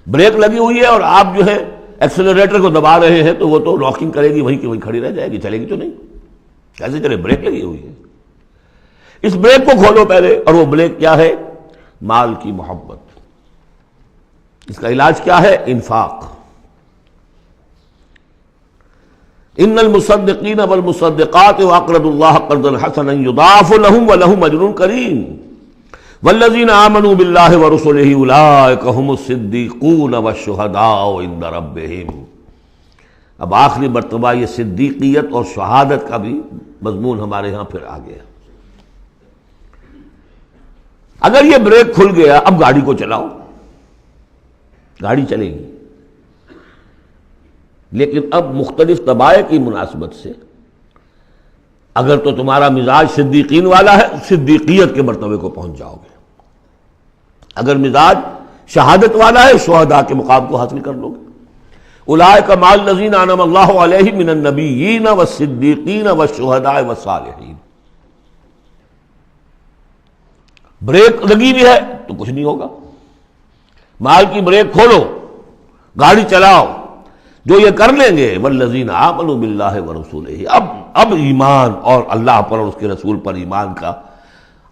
بریک لگی ہوئی ہے اور آپ جو ہے ایکسلریٹر کو دبا رہے ہیں تو وہ تو راکنگ کرے گی، وہیں کی وہیں کھڑی رہ جائے گی، چلے گی تو نہیں، کیسے چلے؟ بریک لگی ہوئی ہے۔ اس بریک کو کھولو پہلے، اور وہ بریک کیا ہے؟ مال کی محبت۔ اس کا علاج کیا ہے؟ انفاق۔ ان المصدقین والمصدقات واقرضوا اللہ قرضا حسنا یضاعف لهم ولهم اجر کریم والذین آمنوا باللہ ورسلہ اولئک هم الصدیقون والشہداء عند ربہم۔ اب آخری مرتبہ یہ صدیقیت اور شہادت کا بھی مضمون ہمارے ہاں پھر آ گیا۔ اگر یہ بریک کھل گیا، اب گاڑی کو چلاؤ، گاڑی چلے گی، لیکن اب مختلف طبائع کی مناسبت سے اگر تو تمہارا مزاج صدیقین والا ہے، صدیقیت کے مرتبے کو پہنچ جاؤ گے۔ اگر مزاج شہادت والا ہے، شہداء کے مقام کو حاصل کر لو گے۔ اولئک مع الذین انعم اللہ علیہم من النبیین والصدیقین والشہداء والصالحین۔ بریک لگی بھی ہے تو کچھ نہیں ہوگا، مال کی بریک کھولو، گاڑی چلاؤ۔ جو یہ کر لیں گے والذین آمنوا باللہ ورسولہ، اب ایمان اور اللہ پر اور اس کے رسول پر ایمان کا،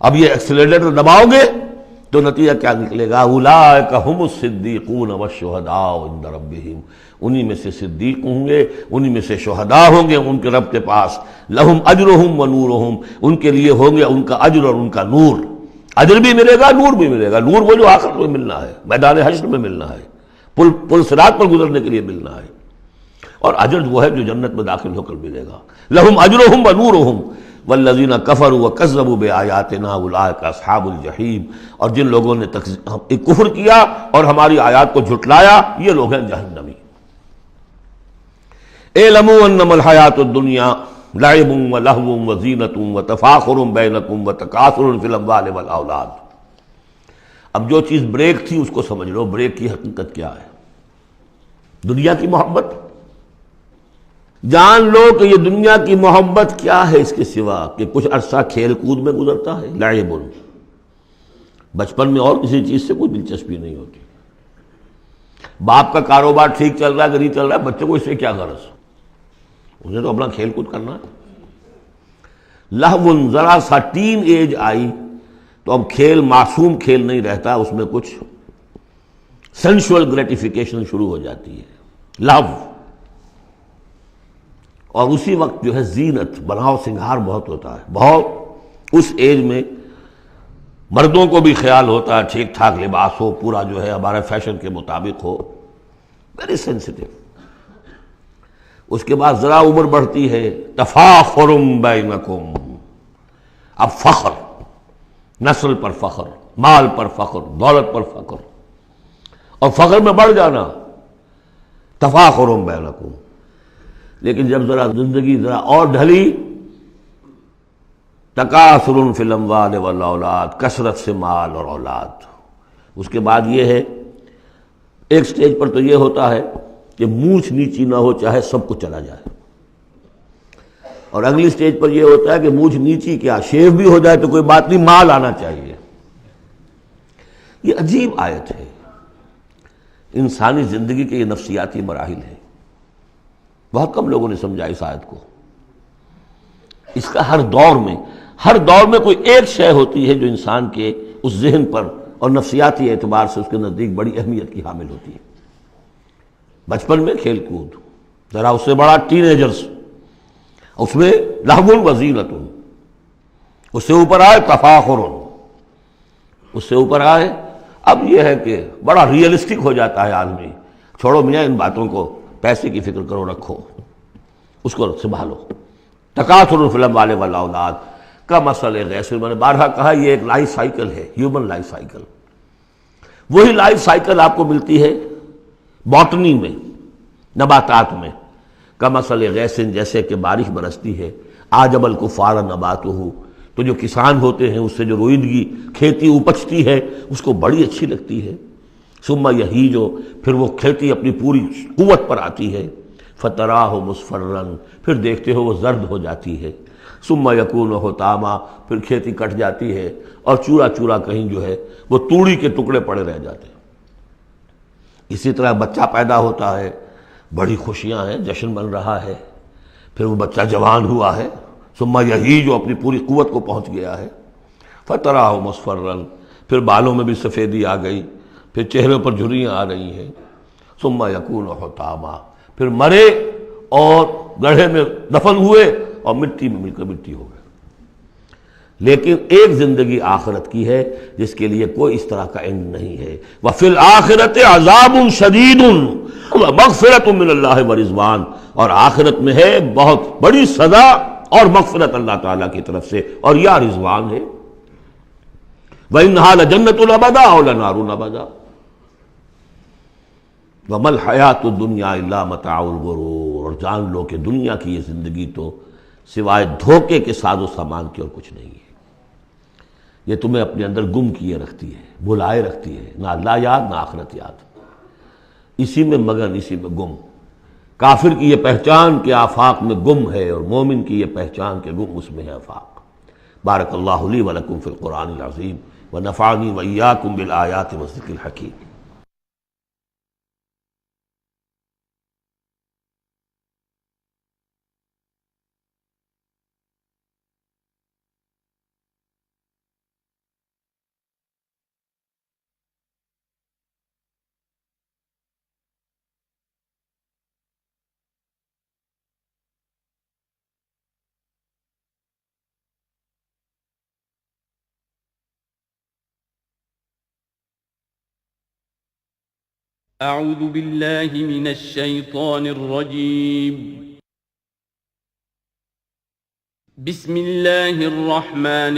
اب یہ ایکسیلریٹر دباؤ گے تو نتیجہ کیا نکلے گا؟ اولئک ھم الصدیقون والشہداء عند ربہم، انہی میں سے صدیق ہوں گے، انہی میں سے شہداء ہوں گے ان کے رب کے پاس۔ لہم اجرہم ونورہم، ان کے لیے ہوں گے ان کا اجر اور ان کا نور۔ اجر بھی ملے گا، نور بھی ملے گا۔ نور وہ جو آخر میں ملنا ہے، میدان حشر میں ملنا ہے، پل صراط پر گزرنے کے لیے ملنا ہے، اور اجر وہ ہے جو جنت میں داخل ہو کر ملے گا۔ لہم اجرہم ونورہم والذین کفروا وکذبوا بآیاتنا اولئک اصحاب الجحیم، اور جن لوگوں نے کفر کیا اور ہماری آیات کو جھٹلایا، یہ لوگ ہیں جہنمی۔ اعلموا انما الحیاۃ الدنیا لعب ولہو وزینۃ وتفاخر بینکم وتکاثر فی الاموال والاولاد۔ اب جو چیز بریک تھی اس کو سمجھ لو، بریک کی حقیقت کیا ہے؟ دنیا کی محبت۔ جان لو کہ یہ دنیا کی محبت کیا ہے اس کے سوا کہ کچھ عرصہ کھیل کود میں گزرتا ہے۔ لعب، بچپن میں اور کسی چیز سے کوئی دلچسپی نہیں ہوتی۔ باپ کا کاروبار ٹھیک چل رہا ہے کہ نہیں چل رہا ہے، بچوں کو اس سے کیا غرض؟ اسے تو اپنا کھیل کود کرنا ہے۔ لہو، ذرا سا ٹین ایج آئی تو اب کھیل معصوم کھیل نہیں رہتا، اس میں کچھ سینشول گریٹیفیکیشن شروع ہو جاتی ہے، لو۔ اور اسی وقت جو ہے زینت، بناؤ سنگھار بہت ہوتا ہے، بہت۔ اس ایج میں مردوں کو بھی خیال ہوتا ہے ٹھیک ٹھاک لباس ہو، پورا جو ہے ہمارے فیشن کے مطابق ہو، ویری سینسٹیو۔ اس کے بعد ذرا عمر بڑھتی ہے، تفاخر بینکم، اب فخر، نسل پر فخر، مال پر فخر، دولت پر فخر، اور فخر میں بڑھ جانا، تفاخر بینکم۔ لیکن جب ذرا زندگی ذرا اور ڈھلی، تکاثر فی الاموال والاولاد، کثرت سے مال اور اولاد۔ اس کے بعد یہ ہے، ایک سٹیج پر تو یہ ہوتا ہے کہ مونچھ نیچی نہ ہو چاہے سب کچھ چلا جائے، اور اگلی سٹیج پر یہ ہوتا ہے کہ مونچھ نیچی کیا، شیو بھی ہو جائے تو کوئی بات نہیں، مال آنا چاہیے۔ یہ عجیب آیت ہے، انسانی زندگی کے یہ نفسیاتی مراحل ہیں۔ بہت کم لوگوں نے سمجھا اس آیت کو۔ اس کا ہر دور میں کوئی ایک شے ہوتی ہے جو انسان کے اس ذہن پر اور نفسیاتی اعتبار سے اس کے نزدیک بڑی اہمیت کی حامل ہوتی ہے۔ بچپن میں کھیل کود، ذرا اس سے بڑا ٹین ایجرز، اس میں لہو وزینۃ، اس سے اوپر آئے تفاخر، اس سے اوپر آئے اب یہ ہے کہ بڑا ریئلسٹک ہو جاتا ہے آدمی، چھوڑو میاں ان باتوں کو، پیسے کی فکر کرو، رکھو اس کو، سنبھالو۔ تکاثر فی الاموال والاولاد کمثل غیث، میں نے بارہا کہا یہ ایک لائف سائیکل ہے، ہیومن لائف سائیکل۔ وہی لائف سائیکل آپ کو ملتی ہے باٹنی میں، نباتات میں۔ کمثل غیث، جیسے کہ بارش برستی ہے، اعجب الکفار نباتہ، تو جو کسان ہوتے ہیں اس سے جو روئیدگی کھیتی اپجتی ہے اس کو بڑی اچھی لگتی ہے۔ ثم یہیج، پھر وہ کھیتی اپنی پوری قوت پر آتی ہے۔ فتراہ مصفرا، پھر دیکھتے ہو وہ زرد ہو جاتی ہے۔ ثم یکون حطاما، پھر کھیتی کٹ جاتی ہے اور چورا چورا کہیں جو ہے وہ توڑی کے ٹکڑے پڑے رہ جاتے ہیں۔ اسی طرح بچہ پیدا ہوتا ہے، بڑی خوشیاں ہیں، جشن بن رہا ہے، پھر وہ بچہ جوان ہوا ہے، ثم یہیج، جو اپنی پوری قوت کو پہنچ گیا ہے۔ فتراہ مصفرا، پھر بالوں میں بھی سفیدی آ گئی، پھر چہرے پر جھریاں آ رہی ہیں۔ ثم یکون حطاما، پھر مرے اور گڑھے میں دفن ہوئے اور مٹی میں مل کر مٹی ہو گئے۔ لیکن ایک زندگی آخرت کی ہے جس کے لیے کوئی اس طرح کا اینڈ نہیں ہے۔ وَفِي الْآخِرَةِ عَذَابٌ شَدِيدٌ وَمَغْفِرَةٌ مِّنَ اللَّهِ وَرِضْوَانٌ، اور آخرت میں ہے بہت بڑی سزا اور مغفرت اللہ تعالیٰ کی طرف سے، اور یا رضوان ہے۔ وَإِنَّهَا لَجَنَّةٌ أَبَدًا أَوْ لَنَارٌ أَبَدًا وَمَا الْحَيَاةُ الدُّنْيَا إِلَّا مَتَاعُ الْغُرُورِ، اور جان لو کہ دنیا کی یہ زندگی تو سوائے دھوکے کے ساز و سامان کی اور کچھ نہیں ہے۔ یہ تمہیں اپنے اندر گم کیے رکھتی ہے، بھلائے رکھتی ہے، نہ اللہ یاد نہ آخرت یاد، اسی میں مگن، اسی میں گم۔ کافر کی یہ پہچان کہ آفاق میں گم ہے، اور مومن کی یہ پہچان کہ گم اس میں ہے آفاق۔ بارک اللہ لی ولکم فی القرآن العظیم ونفعنی وإیاکم بالآیات والذکر الحکیم۔ أعوذ بالله من الشيطان الرجيم. بسم الله الرحمن